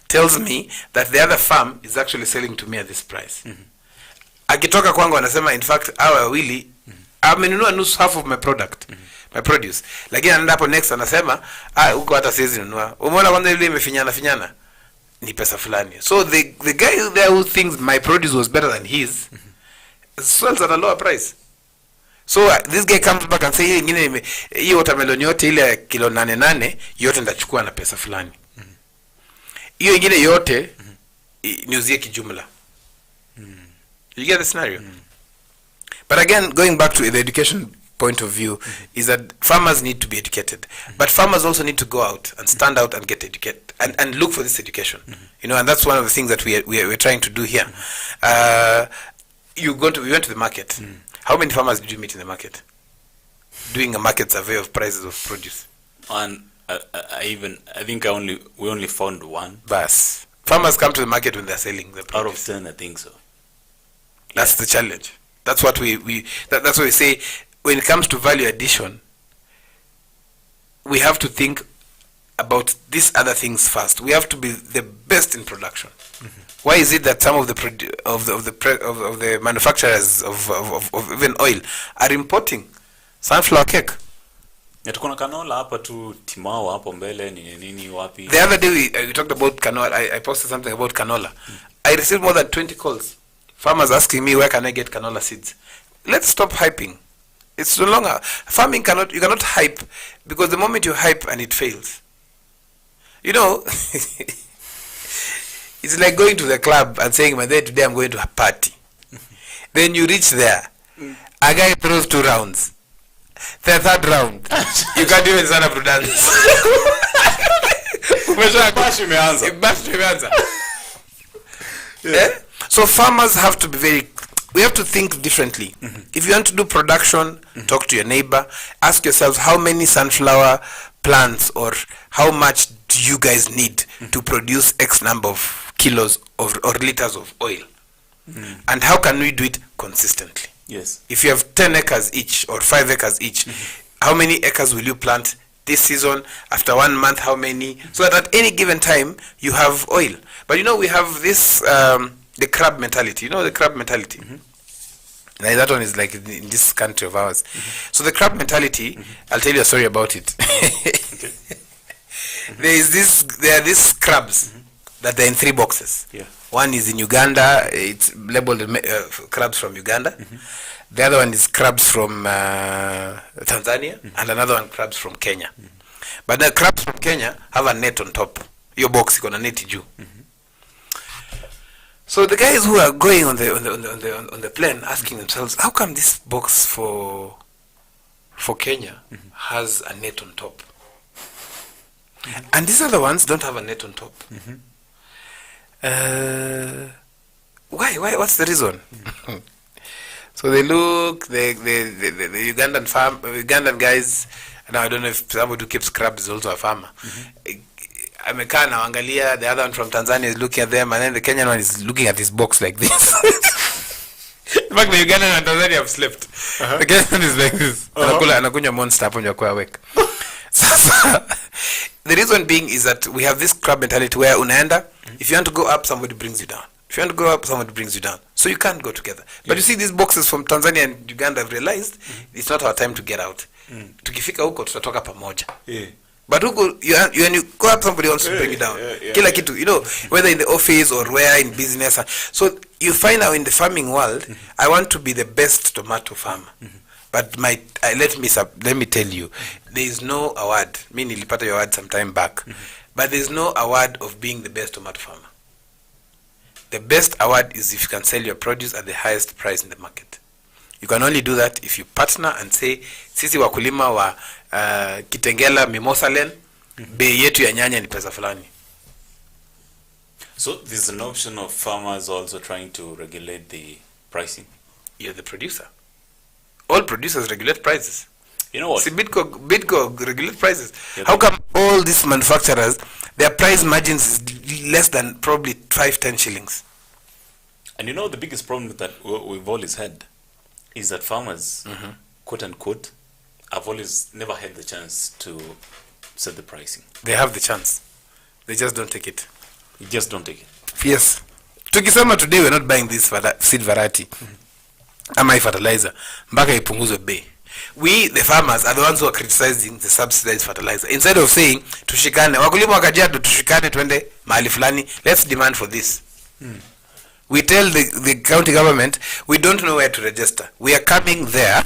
Speaker 2: tells me that the other farm is actually selling to me at this price. Akitoka kwangu anasema, in fact, hawa wawili amenunua nusu half of my product, my produce. Lakini anaenda hapo next anasema, huko hata siwezi nunua. Umeona kwanza ile imefinyana ni pesa fulani. So the guy there who thinks my produce was better than his sells at a lower price. So this guy comes back and say, hii ingine hii watermelon yote ile kilo 8 yote ndachukua na pesa fulani. Hiyo ingine yote niuzie kijumla. You get the scenario? But again, going back to the education point of view, is that farmers need to be educated. But farmers also need to go out and stand out and get educated and look for this education. You know, and that's one of the things that we're trying to do here. We went to the market. How many farmers did you meet in the market? Doing a market survey of prices of produce.
Speaker 1: And I think we only found one.
Speaker 2: Bas. Farmers come to the market when they're selling the produce.
Speaker 1: Out of 10, I think so.
Speaker 2: That's the challenge. That's what that's what we say. When it comes to value addition, we have to think about these other things first. We have to be the best in production. Why is it that some of the manufacturers of even oil are importing sunflower cake?
Speaker 1: Tukona canola hapa tu Timao hapo mbele nini wapi.
Speaker 2: The other day we talked about canola. I posted something about canola. I received more than 20 calls. Farmers asking me, where can I get canola seeds? Let's stop hyping. It's no longer farming. You cannot hype, because the moment you hype and it fails, you know. It's like going to the club and saying, my day today I'm going to a party. Then you reach there. A guy throws 2 rounds. the third round you can't even stand up to dance.
Speaker 1: Bash imeanza.
Speaker 2: Bash imeanza. Yeah. So farmers have to be we have to think differently. If you want to do production, talk to your neighbor, ask yourselves how many sunflower plants or how much do you guys need to produce X number of kilos or liters of oil, and how can we do it consistently?
Speaker 1: Yes.
Speaker 2: If you have 10 acres each or 5 acres each, how many acres will you plant this season? After 1 month, how many? So that at any given time you have oil. But we have this the crab mentality. The crab mentality. Like that one is like in this country of ours. So the crab mentality, I'll tell you a story about it. There are these crabs that they're in 3 boxes.
Speaker 1: Yeah.
Speaker 2: One is in Uganda. It's labeled crabs from Uganda. The other one is crabs from Tanzania, and another one crabs from Kenya. But the crabs from Kenya have a net on top. Your box is on a net juu. So the guys who are going on the plane asking themselves, how come this box for Kenya has a net on top, and these other ones don't have a net on top? Why? What's the reason? So they look, the Ugandan guys. Now I don't know if somebody who keeps crabs is also a farmer. Amekaa na angalia, the other one from Tanzania is looking at them, and then the Kenyan one is looking at his box like this. In fact, the Ugandan and Tanzania have slept. The Kenyan one is like this. Anakunywa monster hapo ndio kwa awake. The reason being is that we have this crab mentality where unaenda, if you want to go up, somebody brings you down. If you want to go up, somebody brings you down. So you can't go together. But you see, these boxes from Tanzania and Uganda have realized it's not our time to get out. Tukifika huko tutatoka pamoja. But when you go up, somebody wants to bring you down. Kila kitu, whether in the office or where in business. So you find out in the farming world, I want to be the best tomato farmer. But let me tell you, there is no award. Me nilipata your award some time back. But there is no award of being the best tomato farmer. The best award is if you can sell your produce at the highest price in the market. You can only do that if you partner and say, sisi wakulima wa Kitengela Mimosa Lane, bei yetu ya nyanya ni pesa fulani.
Speaker 1: So there's an option of farmers also trying to regulate the pricing.
Speaker 2: You're the producer. All producers regulate prices.
Speaker 1: You know what?
Speaker 2: See, Bidco regulate prices. How come all these manufacturers, their price margins is less than probably 5-10 shillings?
Speaker 1: And the biggest problem that we've always had is that farmers, quote unquote, have always never had the chance to set the pricing.
Speaker 2: They have the chance. They just don't take it.
Speaker 1: You just don't take it.
Speaker 2: Yes. Tukisema today we're not buying this seed variety. Ama fertilizer. Mpaka ipunguzwe bei. We, the farmers, are the ones who are criticizing the subsidized fertilizer. Instead of saying, tushikane, wakulima wakajiado, tushikane, twende mahali fulani, let's demand for this. We tell the county government, we don't know where to register. We are coming there.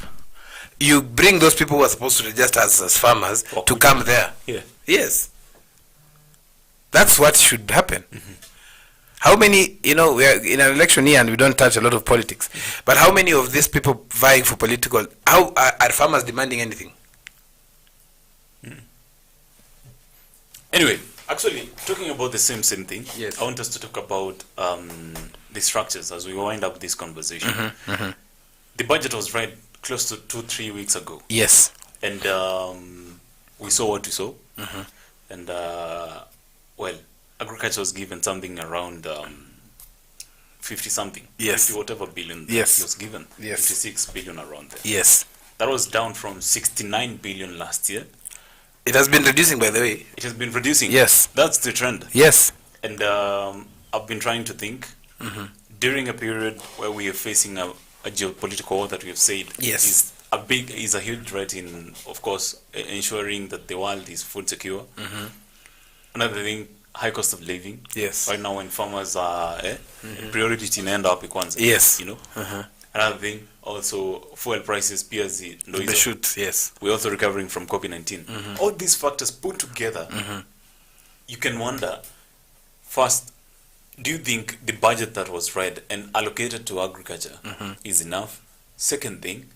Speaker 2: You bring those people who are supposed to register as farmers to come there.
Speaker 1: Yeah.
Speaker 2: Yes. That's what should happen. How many, we are in an election year and we don't touch a lot of politics. But how many of these people vying for political, how are farmers demanding anything?
Speaker 1: Anyway, actually, talking about the same thing,
Speaker 2: yes.
Speaker 1: I want us to talk about the structures as we wind up this conversation. The budget was read close to 2-3 weeks ago.
Speaker 2: Yes.
Speaker 1: And we saw what we saw. And, agriculture was given something around 50 something.
Speaker 2: Yes.
Speaker 1: 50 whatever billion
Speaker 2: yes.
Speaker 1: was given.
Speaker 2: Yes.
Speaker 1: 56 billion around there.
Speaker 2: Yes.
Speaker 1: That was down from 69 billion last year.
Speaker 2: It has been reducing, by the way.
Speaker 1: It has been reducing.
Speaker 2: Yes.
Speaker 1: That's the trend.
Speaker 2: Yes.
Speaker 1: And I've been trying to think during a period where we are facing a geopolitical war that we have said
Speaker 2: yes.
Speaker 1: is a huge threat in, of course, ensuring that the world is food secure. Another thing, high cost of living.
Speaker 2: Yes.
Speaker 1: Right now when farmers are priority inaenda wapi kwanza.
Speaker 2: Yes.
Speaker 1: Another thing, also fuel prices pia
Speaker 2: they shoot. Yes.
Speaker 1: We're also recovering from COVID-19. All these factors put together, you can wonder, first, do you think the budget that was read and allocated to agriculture is enough? Second thing,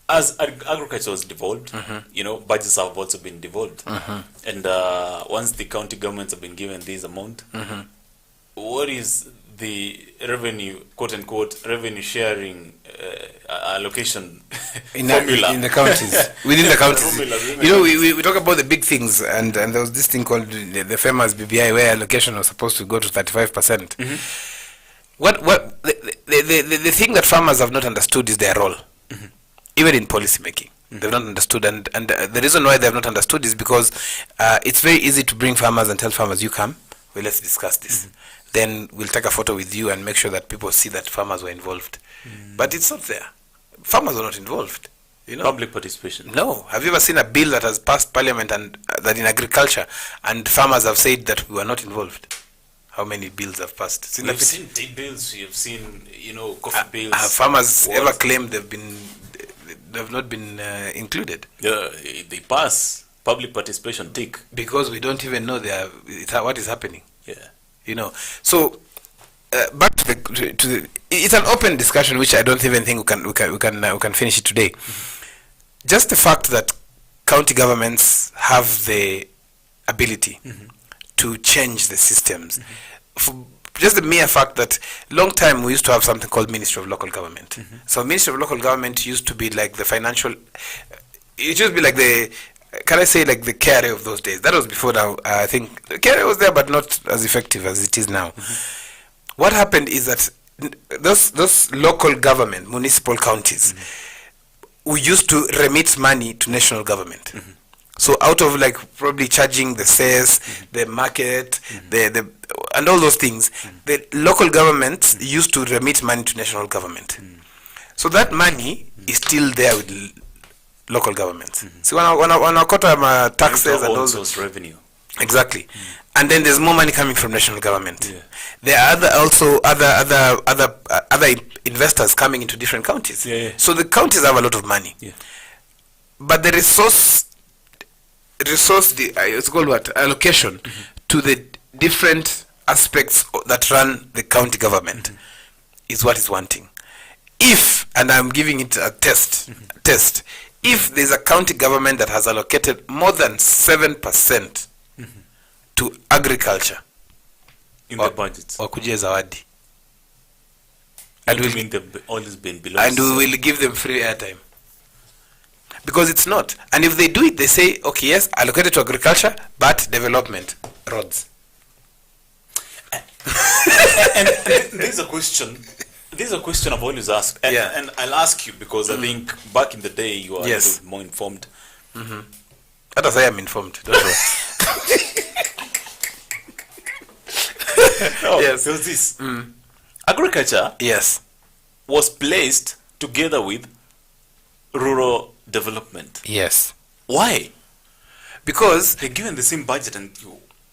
Speaker 1: as agriculture was devolved, budgets have also been devolved. And once the county governments have been given this amount, what is the revenue, quote unquote, revenue sharing allocation formula
Speaker 2: in the counties, within the counties?
Speaker 1: Formula,
Speaker 2: You know, we talk about the big things, and there was this thing called the famous BBI, where allocation was supposed to go to 35%. What the thing that farmers have not understood is their role, even in policy making. They've not understood, and the reason why they have not understood is because it's very easy to bring farmers and tell farmers, you come, well, let's discuss this. Then we'll take a photo with you and make sure that people see that farmers were involved. But it's not there. Farmers are not involved.
Speaker 1: Public participation.
Speaker 2: No. Have you ever seen a bill that has passed parliament and that in agriculture, and farmers have said that we were not involved? How many bills have passed?
Speaker 1: We've seen tea bills. You've seen, coffee bills.
Speaker 2: Have farmers ever claimed they've not been included?
Speaker 1: Yeah, they pass public participation tick
Speaker 2: because we don't even know what is happening.
Speaker 1: Yeah.
Speaker 2: So back to the it's an open discussion, which I don't even think we can finish it today. Just the fact that county governments have the ability to change the systems. Just the mere fact that long time we used to have something called Ministry of Local Government. So Ministry of Local Government used to be like the financial, it used to be like the, can I say, like the KRA of those days. That was before now. I think the KRA was there, but not as effective as it is now. What happened is that those local government, municipal counties, we used to remit money to national government. So out of like probably charging the sales, the market, the and all those things, the local governments used to remit money to national government. So that money is still there with local governments. So when I cut taxes and all those
Speaker 1: revenue.
Speaker 2: Exactly. And then there's more money coming from national government. There are also other investors coming into different counties. So the counties have a lot of money. But the it's called what? Allocation to the different aspects that run the county government is what is wanting. If, and I'm giving it a test, if there's a county government that has allocated more than 7% to agriculture
Speaker 1: in the budget,
Speaker 2: wakujie zawadi,
Speaker 1: and they've always been below,
Speaker 2: and we will give them free airtime. Because it's not. And if they do it, they say, okay, yes, allocated to agriculture, but development, roads.
Speaker 1: and there's a question I've always asked, and I'll ask you because I think back in the day you were a little more informed.
Speaker 2: That is, I am informed. Don't worry.
Speaker 1: Yes. There was this. Agriculture was placed together with rural development.
Speaker 2: Yes.
Speaker 1: Why?
Speaker 2: Because
Speaker 1: they're given the same budget, and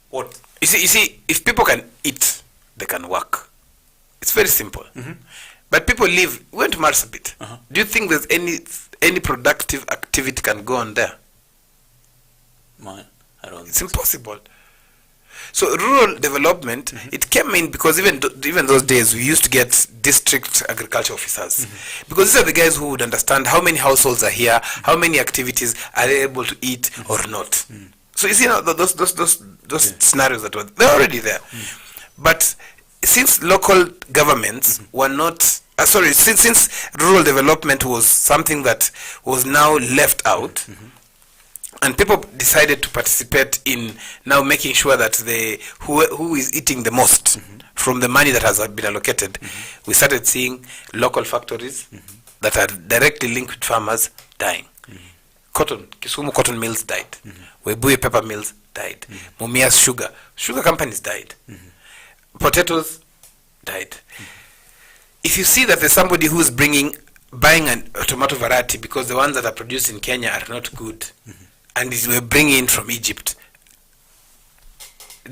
Speaker 1: what?
Speaker 2: You see, if people can eat, they can work. It's very simple. But people live. We went to Marsabit. Do you think there's any productive activity can go on there?
Speaker 1: Man, I don't.
Speaker 2: It's impossible. So rural development, it came in because even those days we used to get district agriculture officers, because these are the guys who would understand how many households are here, how many activities are they able to eat or not. So you see, those scenarios they're already there. But since local governments were not, since rural development was something that was now left out. And people decided to participate in now making sure that who is eating the most from the money that has been allocated. We started seeing local factories that are directly linked with farmers dying. Cotton, Kisumu cotton mills died. Webuye pepper mills died. Mumias sugar companies died. Potatoes died. If you see that there's somebody who's buying a tomato variety because the ones that are produced in Kenya are not good, and we're bringing in from Egypt,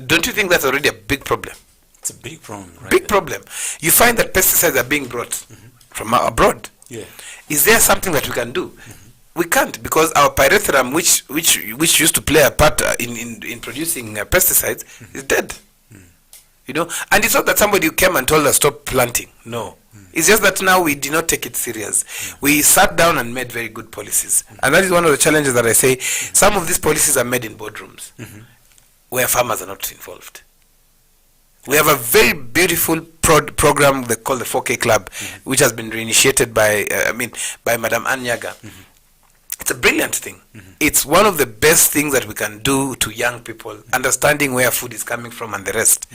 Speaker 2: don't you think that's already a big problem?
Speaker 1: It's a big problem, right?
Speaker 2: Big problem. You find that pesticides are being brought from abroad. Is there something that we can do? We can't, because our pyrethrum, which used to play a part in producing pesticides, is dead. You know, and it's not that somebody came and told us stop planting. No. It's just that now we did not take it serious. We sat down and made very good policies. And that is one of the challenges that I say. Some of these policies are made in boardrooms where farmers are not involved. We have a very beautiful program they call the 4K Club, which has been reinitiated by Madam Anyaga. It's a brilliant thing. It's one of the best things that we can do to young people, understanding where food is coming from and the rest.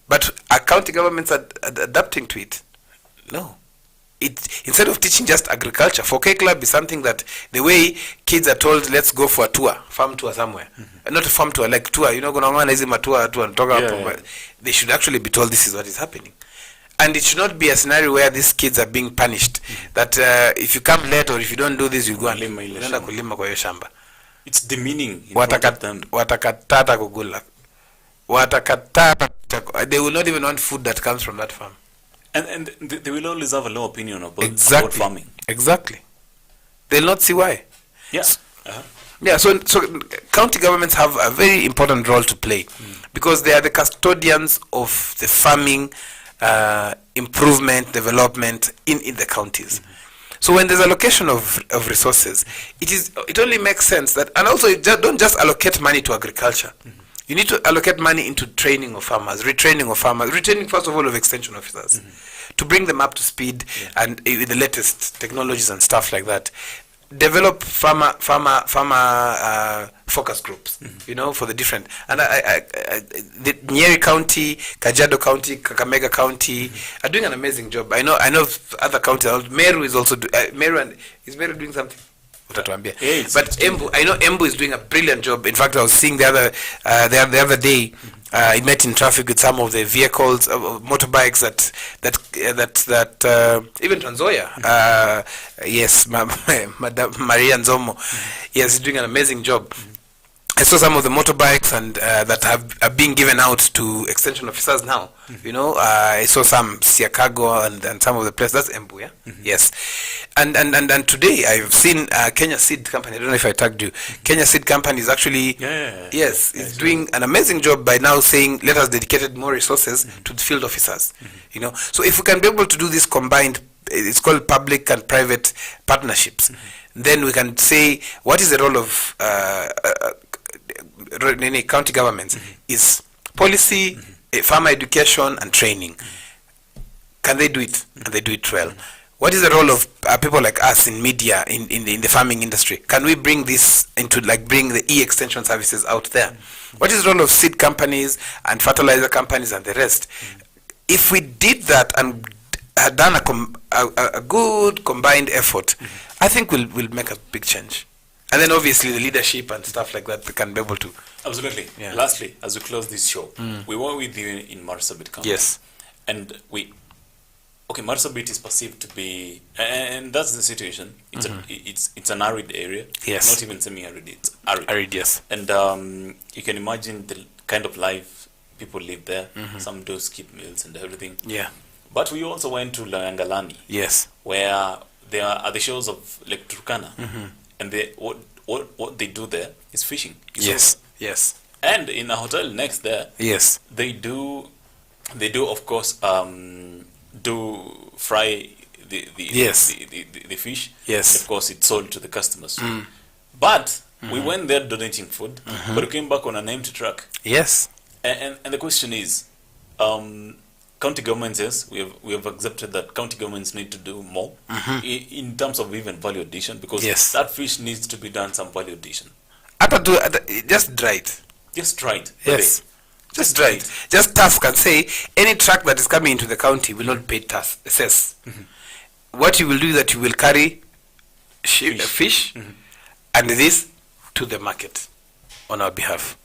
Speaker 2: But are county governments adapting to it? No. Instead of teaching just agriculture, 4K Club is something that the way kids are told, let's go for a tour, farm tour somewhere. Not a farm tour, like tour. You know, they should actually be told this is what is happening. And it should not be a scenario where these kids are being punished. That if you come late or if you don't do this, you go and kulima kwa hiyo shamba.
Speaker 1: It's demeaning in front of them.
Speaker 2: Watakatata kugula. They will not even want food that comes from that farm.
Speaker 1: And they will always have a low opinion about farming.
Speaker 2: Exactly. They'll not see why.
Speaker 1: Yes.
Speaker 2: Yeah, so county governments have a very important role to play because they are the custodians of the farming improvement, development in the counties. So when there's allocation of resources, it only makes sense that, and also don't just allocate money to agriculture. You need to allocate money into training of farmers, retraining first of all of extension officers, to bring them up to speed and with the latest technologies and stuff like that. Develop farmer focus groups, you know, for the different. And the Nyeri County, Kajiado County, Kakamega County are doing an amazing job. I know other counties. Meru is also is Meru doing something? But Embu, I know Embu is doing a brilliant job. In fact, I was seeing the other day. I met in traffic with some of the vehicles, motorbikes that even Transoya. Yes, Madam Maria Nzomo. Yes, is doing an amazing job. I saw some of the motorbikes and that are being given out to extension officers now. You know, I saw some Siakago and some of the places. That's Embu, yeah? Yes. And today I've seen Kenya Seed Company. I don't know if I tagged you. Kenya Seed Company is actually is doing an amazing job by now saying let us dedicate more resources to the field officers. You know, so if we can be able to do this combined, it's called public and private partnerships. Then we can say what is the role of county governments is policy, farmer education and training. Can they do it? And they do it well. What is the role of people like us in media, in the farming industry? Can we bring this into, like, bring the e-extension services out there? What is the role of seed companies and fertilizer companies and the rest? If we did that and had done a good combined effort, I think we'll make a big change. And then obviously the leadership and stuff like that, they can be able to.
Speaker 1: Absolutely. Yeah. Lastly, as we close this show, we were with you in Marsabit County.
Speaker 2: Yes.
Speaker 1: And Marsabit is perceived to be, and that's the situation. It's an arid area.
Speaker 2: Yes.
Speaker 1: Not even semi-arid. It's arid.
Speaker 2: Arid, yes.
Speaker 1: And you can imagine the kind of life people live there. Some do skip meals and everything.
Speaker 2: Yeah.
Speaker 1: But we also went to Langalani.
Speaker 2: Yes.
Speaker 1: Where there are the shores of Lake Turkana. And what they do there is fishing.
Speaker 2: Yes. Yes.
Speaker 1: And in a hotel next there,
Speaker 2: yes,
Speaker 1: they do of course do fry the fish.
Speaker 2: Yes.
Speaker 1: And of course it's sold to the customers. But we went there donating food, but we came back on an empty truck.
Speaker 2: Yes.
Speaker 1: And the question is, county governments, yes, we have accepted that county governments need to do more in terms of even value addition, because that fish needs to be done some value addition.
Speaker 2: Just dry it.
Speaker 1: Just dry it.
Speaker 2: Yes. Just dry it. Just TASC can say any truck that is coming into the county will not pay cess. What you will do is that you will carry fish and this to the market on our behalf.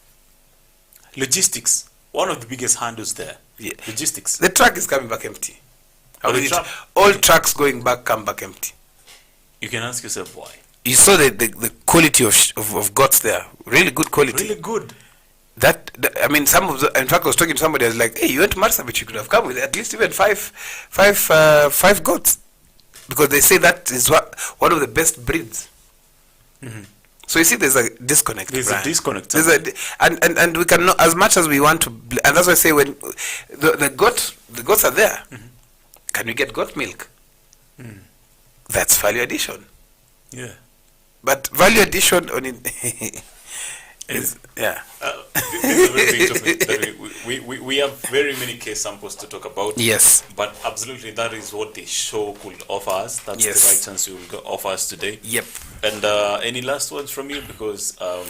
Speaker 1: Logistics. One of the biggest handles there.
Speaker 2: Yeah.
Speaker 1: Logistics.
Speaker 2: The truck is coming back empty. All trucks going back come back empty.
Speaker 1: You can ask yourself why.
Speaker 2: You saw the quality of goats there. Really good quality.
Speaker 1: Really good.
Speaker 2: I mean, in fact, I was talking to somebody. I was like, "Hey, you went to Marsabit, you could have come with at least even five goats, because they say that is one of the best breeds." So you see, there's a disconnect.
Speaker 1: There's a disconnect.
Speaker 2: And we can, as much as we want to, And that's why I say when the goats are there, can we get goat milk? That's value addition.
Speaker 1: Yeah.
Speaker 2: But value addition on it is, yeah.
Speaker 1: This is a very big topic that we have very many case samples to talk about.
Speaker 2: Yes.
Speaker 1: But absolutely, that is what the show could offer us. That's
Speaker 2: Yes.
Speaker 1: the right chance you will offer us today.
Speaker 2: Yep.
Speaker 1: And any last words from you? Because, well,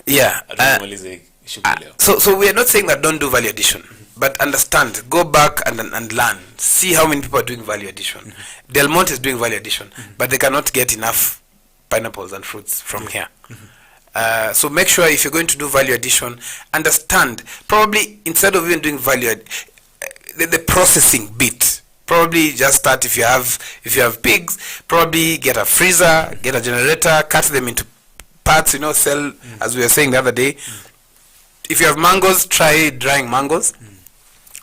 Speaker 2: Yeah.
Speaker 1: I don't normally say shukrani.
Speaker 2: So we are not saying that don't do value addition, but understand, go back and learn. See how many people are doing value addition. Del Monte is doing value addition, but they cannot get enough pineapples and fruits from here. So make sure if you're going to do value addition, understand, probably instead of even doing the processing bit, probably just start if you have pigs, probably get a freezer, get a generator, cut them into parts, sell, as we were saying the other day. If you have mangoes, try drying mangoes.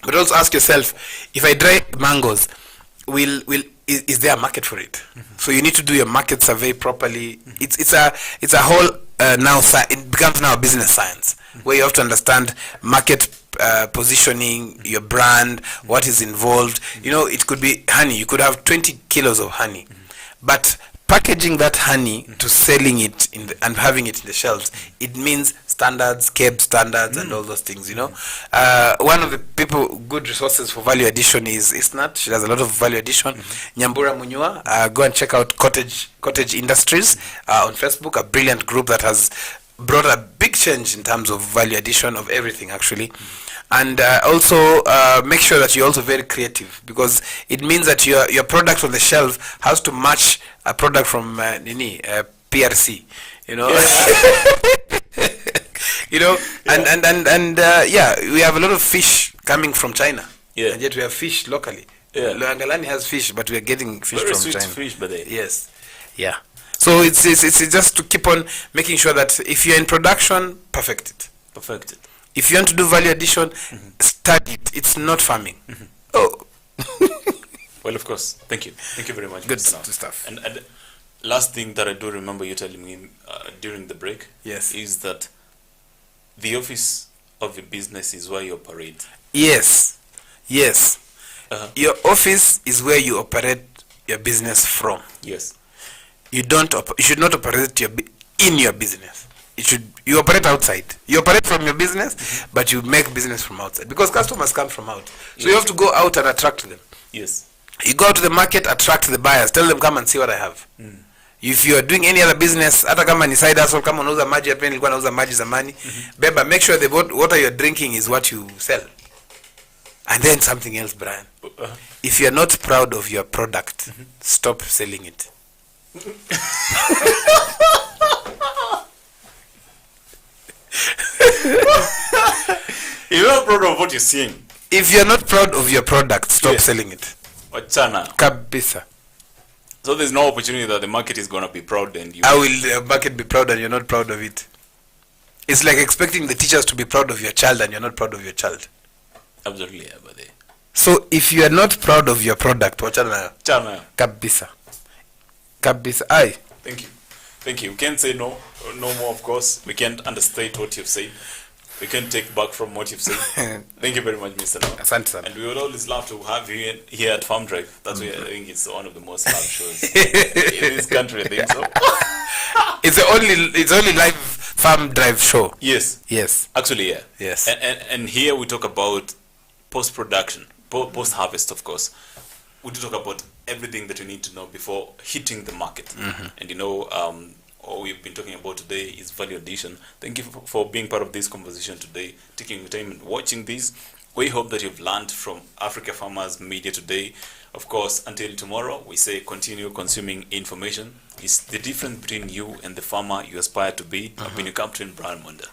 Speaker 2: But also ask yourself, if I dry mangoes, is there a market for it? So you need to do your market survey properly. It's a whole it becomes now a business science where you have to understand market positioning, your brand, what is involved. It could be honey. You could have 20 kilos of honey, but packaging that honey to selling it and having it in the shelves, it means standards, KEB standards, and all those things. One of the good resources for value addition is Isnat. She does a lot of value addition. Nyambura Munyua, go and check out Cottage Industries on Facebook, a brilliant group that has brought a big change in terms of value addition of everything actually. And also make sure that you're also very creative, because it means that your product on the shelf has to match a product from PRC, and we have a lot of fish coming from China, and yet we have fish locally. Loangalani has fish, but we are getting fish
Speaker 1: very
Speaker 2: from
Speaker 1: sweet
Speaker 2: China.
Speaker 1: fish, but
Speaker 2: Yes, yeah. So it's just to keep on making sure that if you're in production, perfect it.
Speaker 1: Perfect it.
Speaker 2: If you want to do value addition, study it. It's not farming. Oh.
Speaker 1: Well, of course. Thank you. Thank you very much.
Speaker 2: Good
Speaker 1: Mr. Now.
Speaker 2: stuff.
Speaker 1: And last thing that I do remember you telling me during the break,
Speaker 2: Yes.
Speaker 1: is that the office of a business is where you operate.
Speaker 2: Yes.
Speaker 1: Uh-huh.
Speaker 2: Your office is where you operate your business from.
Speaker 1: Yes.
Speaker 2: You should not operate in your business. You operate outside. You operate from your business, but you make business from outside, because customers come from out. So you have to go out and attract them.
Speaker 1: Yes.
Speaker 2: You go to the market, attract the buyers, tell them come and see what I have. If you are doing any other business, hata kama ni side hustle, kama unauza maji, hapa nilikuwa nauza maji zamani, beba, make sure the water you're drinking is what you sell. And then something else, Brian. If you're not proud of your product, stop selling it.
Speaker 1: You're not proud of what you're seeing.
Speaker 2: If you're not proud of your product, stop selling it.
Speaker 1: Wachana.
Speaker 2: Kabisa.
Speaker 1: So there's no opportunity that the market is going to be proud and you...
Speaker 2: How will the market be proud and you're not proud of it? It's like expecting the teachers to be proud of your child and you're not proud of your child.
Speaker 1: Absolutely, yeah, but
Speaker 2: So if you are not proud of your product, wachana nayo.
Speaker 1: Chana.
Speaker 2: Kabisa. Aye.
Speaker 1: Thank you. Thank you. We can't say no more, of course. We can't understate what you've said. We can't take back from what you've said. Thank you very much, Mr. Now.
Speaker 2: Asante sana.
Speaker 1: And we would always love to have you here at Farm Drive. That's why I think it's one of the most loved shows in this country, I think so.
Speaker 2: It's only live Farm Drive show.
Speaker 1: Yes. Actually, yeah.
Speaker 2: Yes.
Speaker 1: And here we talk about post-production, post-harvest, of course. We do talk about everything that you need to know before hitting the market. And all we've been talking about today is value addition. Thank you for being part of this conversation today, taking the time and watching this. We hope that you've learned from Africa Farmers Media today. Of course, until tomorrow, we say continue consuming information. It's the difference between you and the farmer you aspire to be. I've been your captain, Brian Munda.